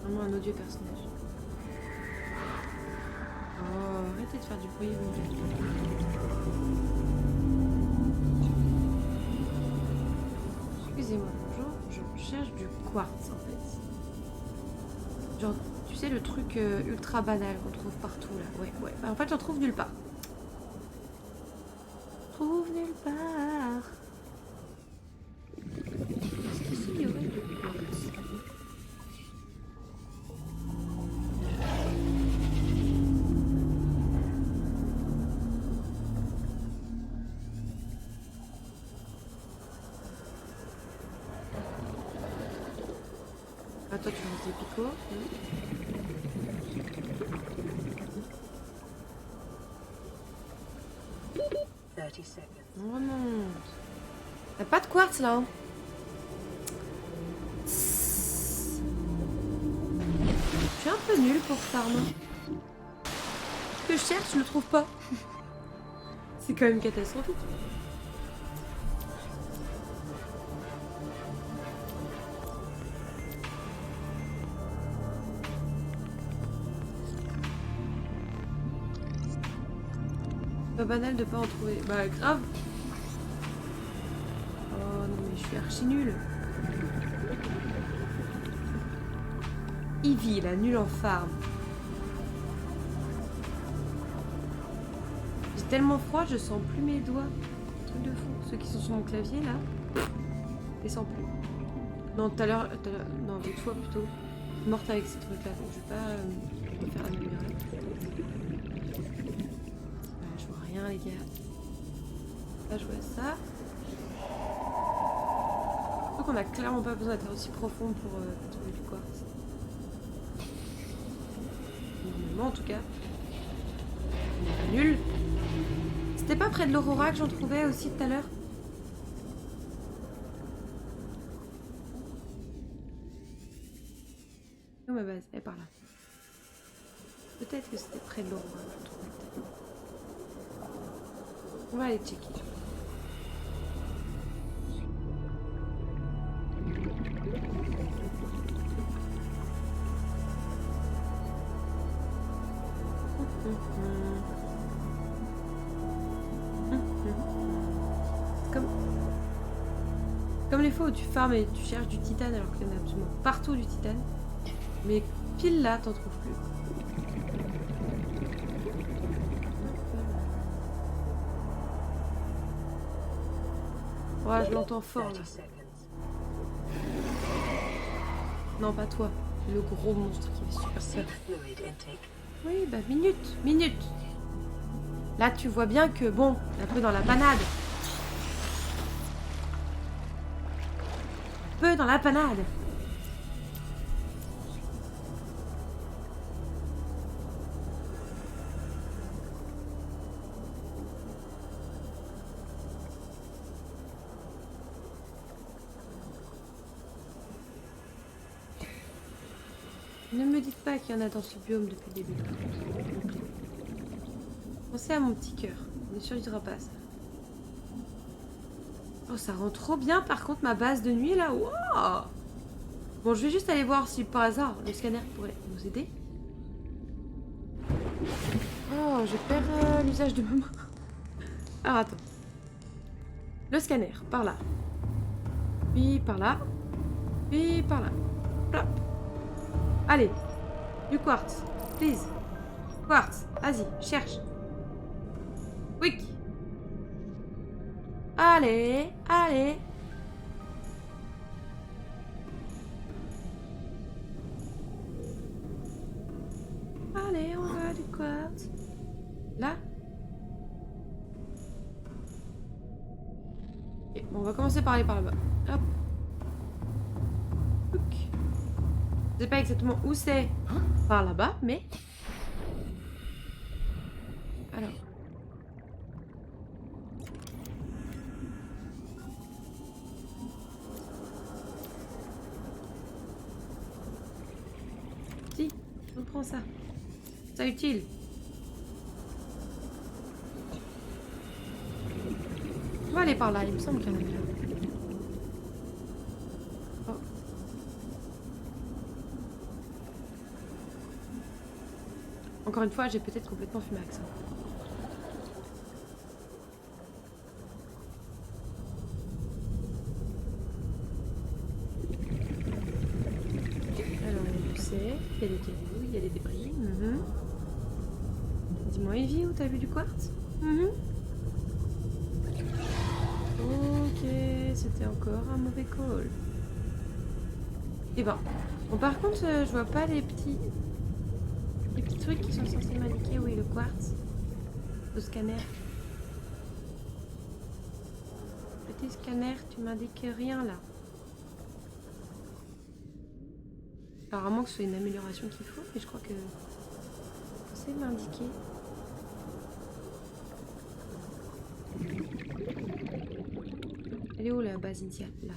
Vraiment un odieux personnage. Oh, arrêtez de faire du bruit, Excusez-moi, bonjour. Je cherche du quartz en fait. Genre, tu sais, le truc ultra banal qu'on trouve partout là. Ouais. Bah, en fait, j'en trouve nulle part. Trouve nulle part. Est-ce qu'ici il y aurait du quartz? Ah, toi, tu lances des picots. On remonte. Y'a pas de quartz là. Hein. Je suis un peu nulle pour farm. Ce que je cherche, je le trouve pas. C'est quand même catastrophique. Pas banal de pas en trouver. Bah grave. Oh non mais je suis archi nulle. Ivy, la nulle en farm. J'ai tellement froid, je sens plus mes doigts. Truc de fou. Ceux qui sont sur mon clavier là, je les sens plus. Non, tout à l'heure, non, l'autre fois plutôt. Morte avec ces trucs là, donc je vais pas faire améliorer. Je vois rien les gars. Là je vois ça. qu'on a clairement pas besoin d'être aussi profond pour trouver du quartz. Normalement, en tout cas. Nul. C'était pas près de l'Aurora que j'en trouvais aussi tout à l'heure? Où ma base? Elle est par là. Peut-être que c'était près de l'Aurora que je trouvais tout à l'heure. On va aller checker. Comme les fois où tu farmes et tu cherches du titane alors qu'il y en a absolument partout du titane. Mais pile là, t'en trouves plus. Ouais, je l'entends fort là. Non, pas toi. Le gros monstre qui est super peur. Oui, bah minute. Là, tu vois bien que, bon, un peu dans la panade. Un peu dans la panade. Ne me dites pas qu'il y en a dans ce biome depuis le début. Pensez à mon petit cœur. Ne survivra pas ça. Oh, ça rend trop bien par contre ma base de nuit là. Wow. Bon, je vais juste aller voir si par hasard le scanner pourrait nous aider. Oh, je perds l'usage de ma main. Alors attends. Le scanner, par là. Puis par là. Puis par là. Plop. Allez. Du quartz. Please. Quartz. Vas-y, cherche. Quick. Allez, allez. Allez, on va du quartz. Là. Ok, bon, on va commencer par aller par là-bas. Hop. Ok. Je sais pas exactement où c'est par là-bas, mais... Alors... Si, on prend ça. C'est utile. On va aller par là, il me semble qu'il y en a déjà. Oh. Encore une fois, j'ai peut-être complètement fumé avec ça. Alors, tu sais, il y a des cailloux, il y a des débris. Dis-moi, Evie, où t'as vu du quartz? Ok, c'était encore un mauvais call. Et ben, bon, par contre, je vois pas les petits trucs qui sont censés m'indiquer où est le quartz. Au scanner. Petit scanner, tu m'indiques rien là. Apparemment que ce soit une amélioration qu'il faut, mais je crois que c'est m'indiquer. Elle est où la base initiale? Là.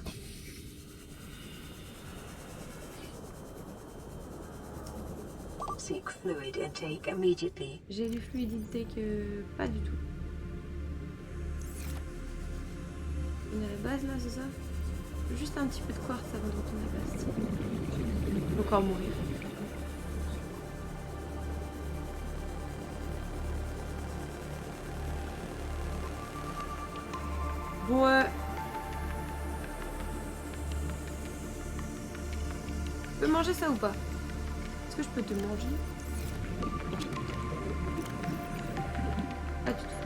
Seek fluid intake immediately. J'ai du fluide intake, pas du tout. On a la base là, c'est ça? Juste un petit peu de quartz avant de retourner à la base. Je vais encore mourir. Bon, je peux manger ça ou pas? Est-ce que je peux te manger? Pas du tout.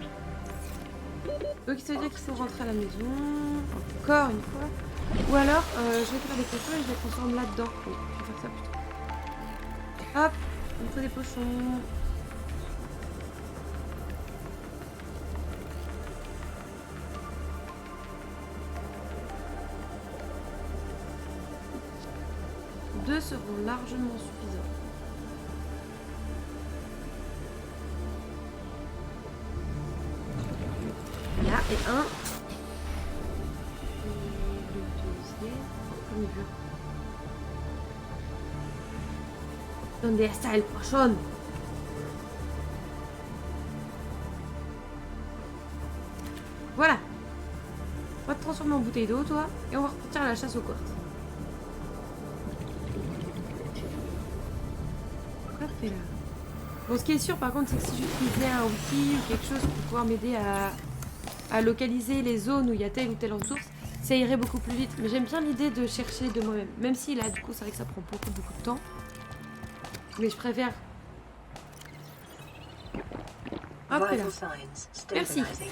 Donc ça veut dire qu'il faut rentrer à la maison. Encore une fois. Ou alors, je récupère des pochons et je les transforme là-dedans. Oui, je vais faire ça plutôt. Hop, il me faut des pochons. 2 seront largement suffisants. Là, et un. Et le deuxième. Comme il veut. ¿Dónde está el pochón? Voilà. On va te transformer en bouteille d'eau, toi, et on va repartir à la chasse au quartz. Hop, et là. Bon, ce qui est sûr, par contre, c'est que si j'utilisais un outil ou quelque chose pour pouvoir m'aider à localiser les zones où il y a telle ou telle ressource, ça irait beaucoup plus vite. Mais j'aime bien l'idée de chercher de moi-même. Même si là, du coup, c'est vrai que ça prend beaucoup de temps. Mais je préfère. Hop, et là. Vital signs Merci. stabilizing.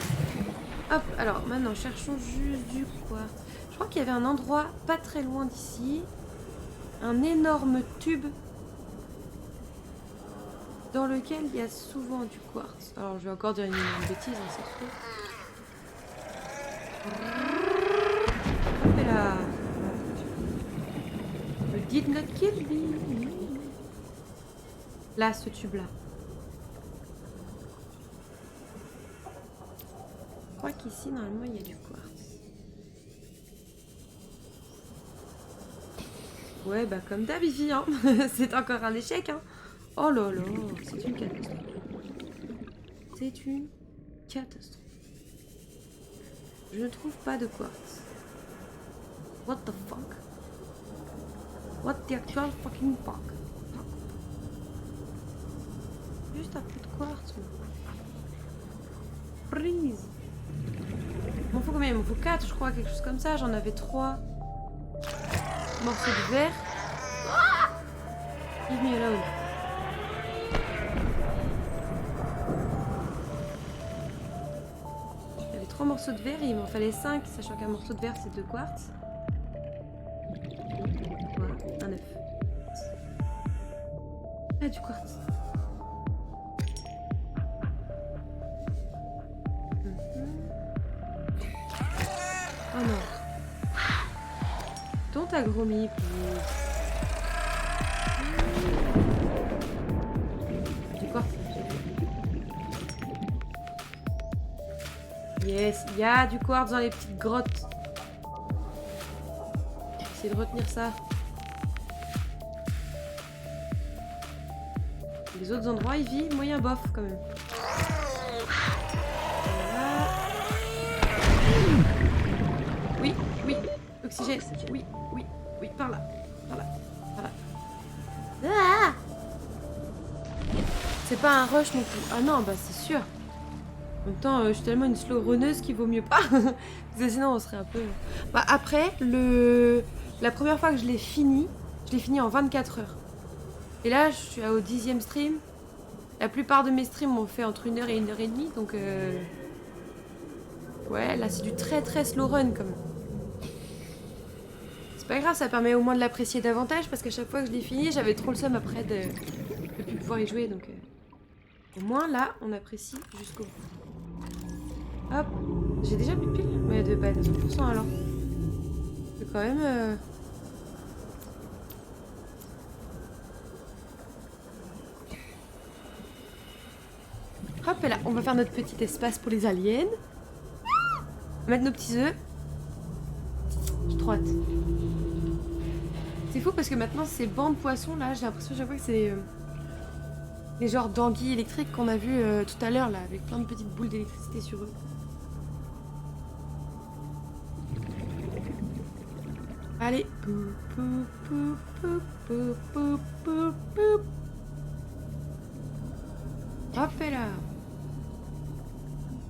Hop, alors maintenant, cherchons juste du quartz. Je crois qu'il y avait un endroit pas très loin d'ici. Un énorme tube dans lequel il y a souvent du quartz. Alors, je vais encore dire une bêtise, hein, ça se trouve. Hop, et là. You did not kill me. Là, ce tube-là. Je crois qu'ici, normalement, il y a du quartz. Ouais, bah comme d'hab, Ivy, hein. C'est encore un échec, hein. Oh là là, c'est une catastrophe. C'est une catastrophe. Je ne trouve pas de quartz. What the fuck? What the actual fucking fuck? Juste un peu de quartz, moi. Please. Il m'en faut combien? Il m'en faut 4, je crois, quelque chose comme ça. J'en avais 3 morceaux de verre. Leave me alone. J'avais 3 morceaux de verre et il m'en fallait 5, sachant qu'un morceau de verre c'est 2 quartz. Voilà, un œuf. Ah, du quartz. Oh non. Don't agromie, please. Du quartz. Yes, il y a du quartz dans les petites grottes. Essayez de retenir ça. Les autres endroits, il vit moyen bof quand même. Voilà. Oui, oui, oxygène. Oui, oui, oui, par là. Par là. Par là. Ah, c'est pas un rush non plus. Ah non, bah c'est sûr. En même temps, je suis tellement une slow runneuse qu'il vaut mieux pas. Parce que sinon, on serait un peu... Bah après, la première fois que je l'ai fini en 24 heures. Et là, je suis au 10e stream. La plupart de mes streams ont fait entre 1 heure et 1 heure et demie. Donc, ouais, là, c'est du très très slow run quand même. C'est pas grave, ça permet au moins de l'apprécier davantage. Parce qu'à chaque fois que je l'ai fini, j'avais trop le seum après de plus pouvoir y jouer. Donc, au moins, là, on apprécie jusqu'au bout. Hop, j'ai déjà plus de piles. Ouais, elle devait pas être à 100% alors. C'est quand même... Hop, et là, on va faire notre petit espace pour les aliens. On va mettre nos petits œufs. J'ai trop hâte. C'est fou parce que maintenant, ces bancs de poissons, là, j'ai l'impression chaque fois que c'est les genres d'anguilles électriques qu'on a vu tout à l'heure, là, avec plein de petites boules d'électricité sur eux. Allez. Hop, et là.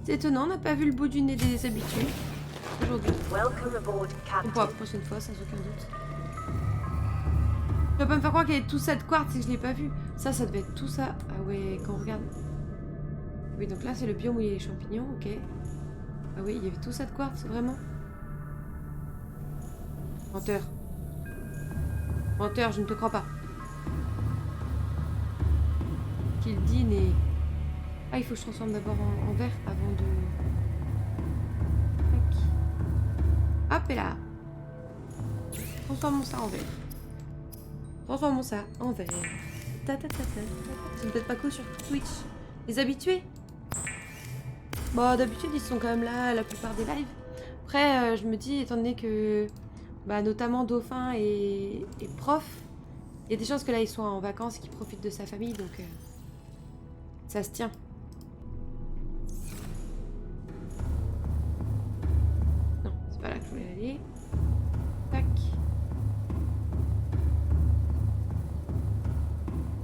C'est étonnant, on n'a pas vu le bout du nez des habitués aujourd'hui. Welcome aboard, On Captain. pourra la prochaine fois, sans aucun doute. Tu vas pas me faire croire qu'il y avait tout ça de quartz et que je l'ai pas vu. Ça devait être tout ça. Ah ouais, quand on regarde. Oui, donc là, c'est le biome où il y a les champignons, ok. Ah oui, il y avait tout ça de quartz, vraiment. Menteur. Menteur, je ne te crois pas. Qu'il dit n'est... Ah, il faut que je transforme d'abord en verre avant de... Tac. Hop, et là. Transformons ça en verre. Transformons ça en verre. Ta ta ta ta ta. C'est peut-être pas cool sur Twitch. Les habitués. Bon, d'habitude, ils sont quand même là à la plupart des lives. Après, je me dis, étant donné que, bah, notamment Dauphin et Prof, il y a des chances que là, ils soient en vacances et qu'ils profitent de sa famille, donc ça se tient. Non, c'est pas là que je voulais aller. Tac.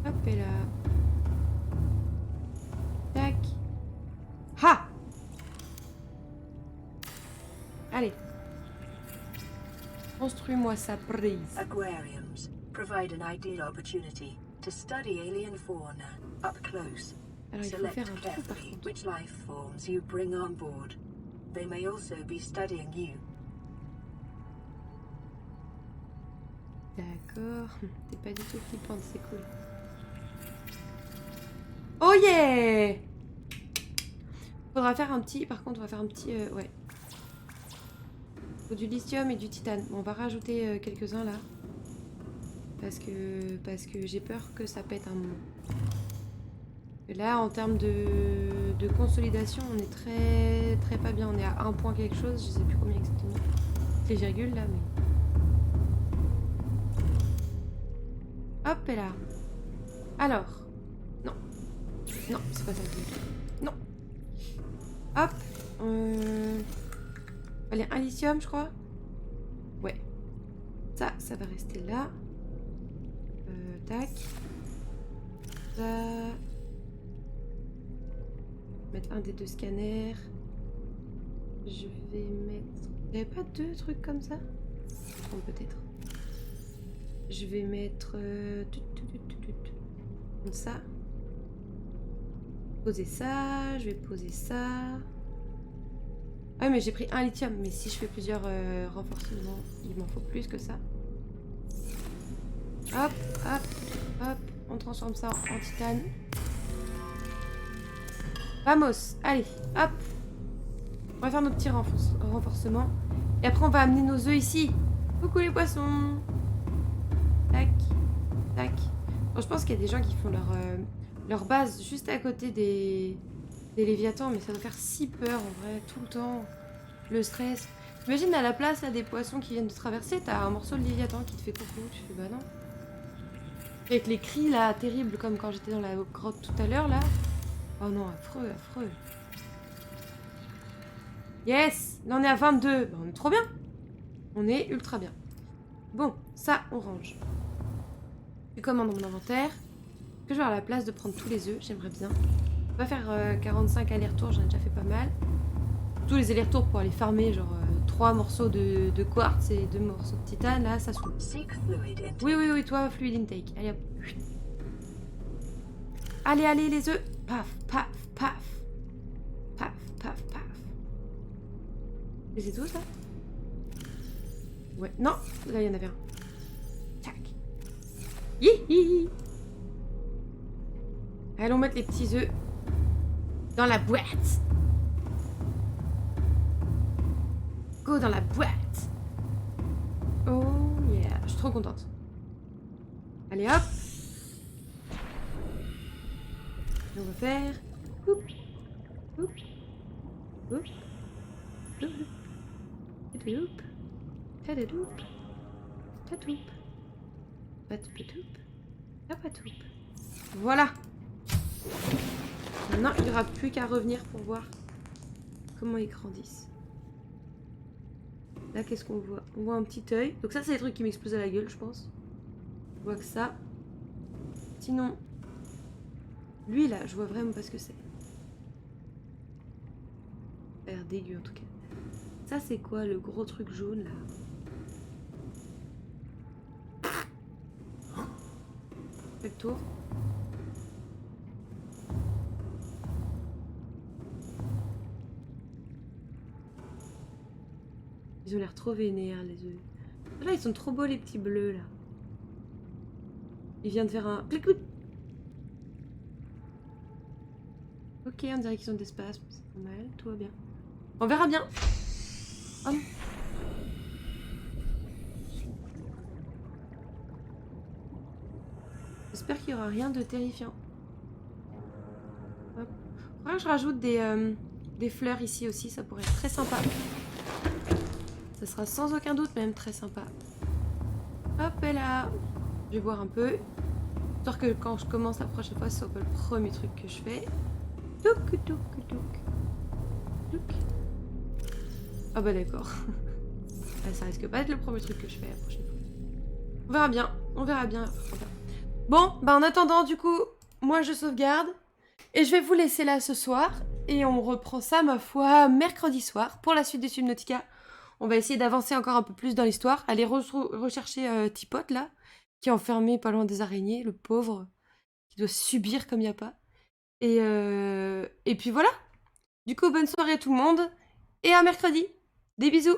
Hop, et là. Tac. Ha! Allez. Construis-moi sa prise. Aquariums provide an ideal opportunity to study alien fauna up close. Alors il faut Select faire un trou par carefully contre. which life forms you bring on board. They may also be studying you. D'accord. T'es pas du tout flippante, c'est cool. Oh yeah! Faudra faire un petit... Par contre, on va faire un petit... ouais. Faut du lithium et du titane. Bon, on va rajouter quelques-uns là. Parce que j'ai peur que ça pète un moment. Et là, en termes de consolidation, on est très pas bien. On est à 1 point quelque chose. Je sais plus combien exactement. Les virgules là, mais... Hop et là. Alors. Non. Non, c'est pas ça que je veux. Non. Hop. Allez, un lithium, je crois. Ouais. Ça va rester là. Tac. Ça. Mettre un des 2 scanners. Je vais mettre... Il n'y avait pas 2 trucs comme ça? Bon, peut-être. Je vais mettre... Comme ça. Poser ça. Je vais poser ça. Ah oui, mais j'ai pris un lithium. Mais si je fais plusieurs renforcements, il m'en faut plus que ça. Hop, hop, hop. On transforme ça en titane. Vamos. Allez, hop. On va faire nos petits renforcements. Et après, on va amener nos œufs ici. Coucou les poissons. Tac, tac. Bon, je pense qu'il y a des gens qui font leur base juste à côté des léviathans, mais ça doit faire si peur en vrai, tout le temps. Le stress. T'imagines à la place là, des poissons qui viennent de traverser, t'as un morceau de léviathan qui te fait coucou, tu fais bah non. Avec les cris là, terribles comme quand j'étais dans la grotte tout à l'heure là. Oh non, affreux, affreux. Yes! Là on est à 22. Bah, on est trop bien. On est ultra bien. Bon, ça on range. Je commande mon inventaire. Que je vais avoir la place de prendre tous les œufs, j'aimerais bien. On va faire 45 allers-retours, j'en ai déjà fait pas mal. Tous les allers-retours pour aller farmer genre 3 morceaux de quartz et 2 morceaux de titane, là ça saoule. Oui, toi fluid intake. Allez hop. Allez, les œufs. Paf, paf, paf. Paf, paf, paf. Mais c'est tout ça? Ouais, non, là il y en avait un. Tac. Hihi. Allons mettre les petits œufs dans la boîte. Go dans la boîte. Oh yeah, je suis trop contente. Allez hop. Et on va faire. Oup. Oup. Oup. Oup. Tadadoup. Tadadoup. Tatoup. Patoup. Tapatoup. Voilà. Maintenant, il n'y aura plus qu'à revenir pour voir comment ils grandissent. Là, qu'est-ce qu'on voit? On voit un petit œil. Donc ça, c'est les trucs qui m'explosent à la gueule, je pense. On voit que ça. Sinon, lui, là, je vois vraiment pas ce que c'est. Ça a l'air dégueu, en tout cas. Ça, c'est quoi, le gros truc jaune, là? Fais le tour. Ils ont l'air trop vénères, les œufs. Là, ils sont trop beaux, les petits bleus, là. Il vient de faire un... Ok, on dirait qu'ils ont des spasmes. C'est pas mal, tout va bien. On verra bien. Oh. J'espère qu'il n'y aura rien de terrifiant. Hop. Faudrait que je rajoute des fleurs ici aussi, ça pourrait être très sympa. Ça sera sans aucun doute même très sympa. Hop et là. Je vais boire un peu. Histoire que quand je commence la prochaine fois, ce soit pas le premier truc que je fais. Touk, touk, touk. Touk. Ah bah d'accord. Ça risque pas d'être le premier truc que je fais la prochaine fois. On verra bien. On verra bien. Bon, bah en attendant, du coup, moi je sauvegarde. Et je vais vous laisser là ce soir. Et on reprend ça, ma foi, mercredi soir pour la suite de Subnautica. On va essayer d'avancer encore un peu plus dans l'histoire. Aller rechercher Tipote là, qui est enfermé pas loin des araignées, le pauvre, qui doit subir comme il n'y a pas. Et puis voilà. Du coup, bonne soirée à tout le monde. Et à mercredi. Des bisous.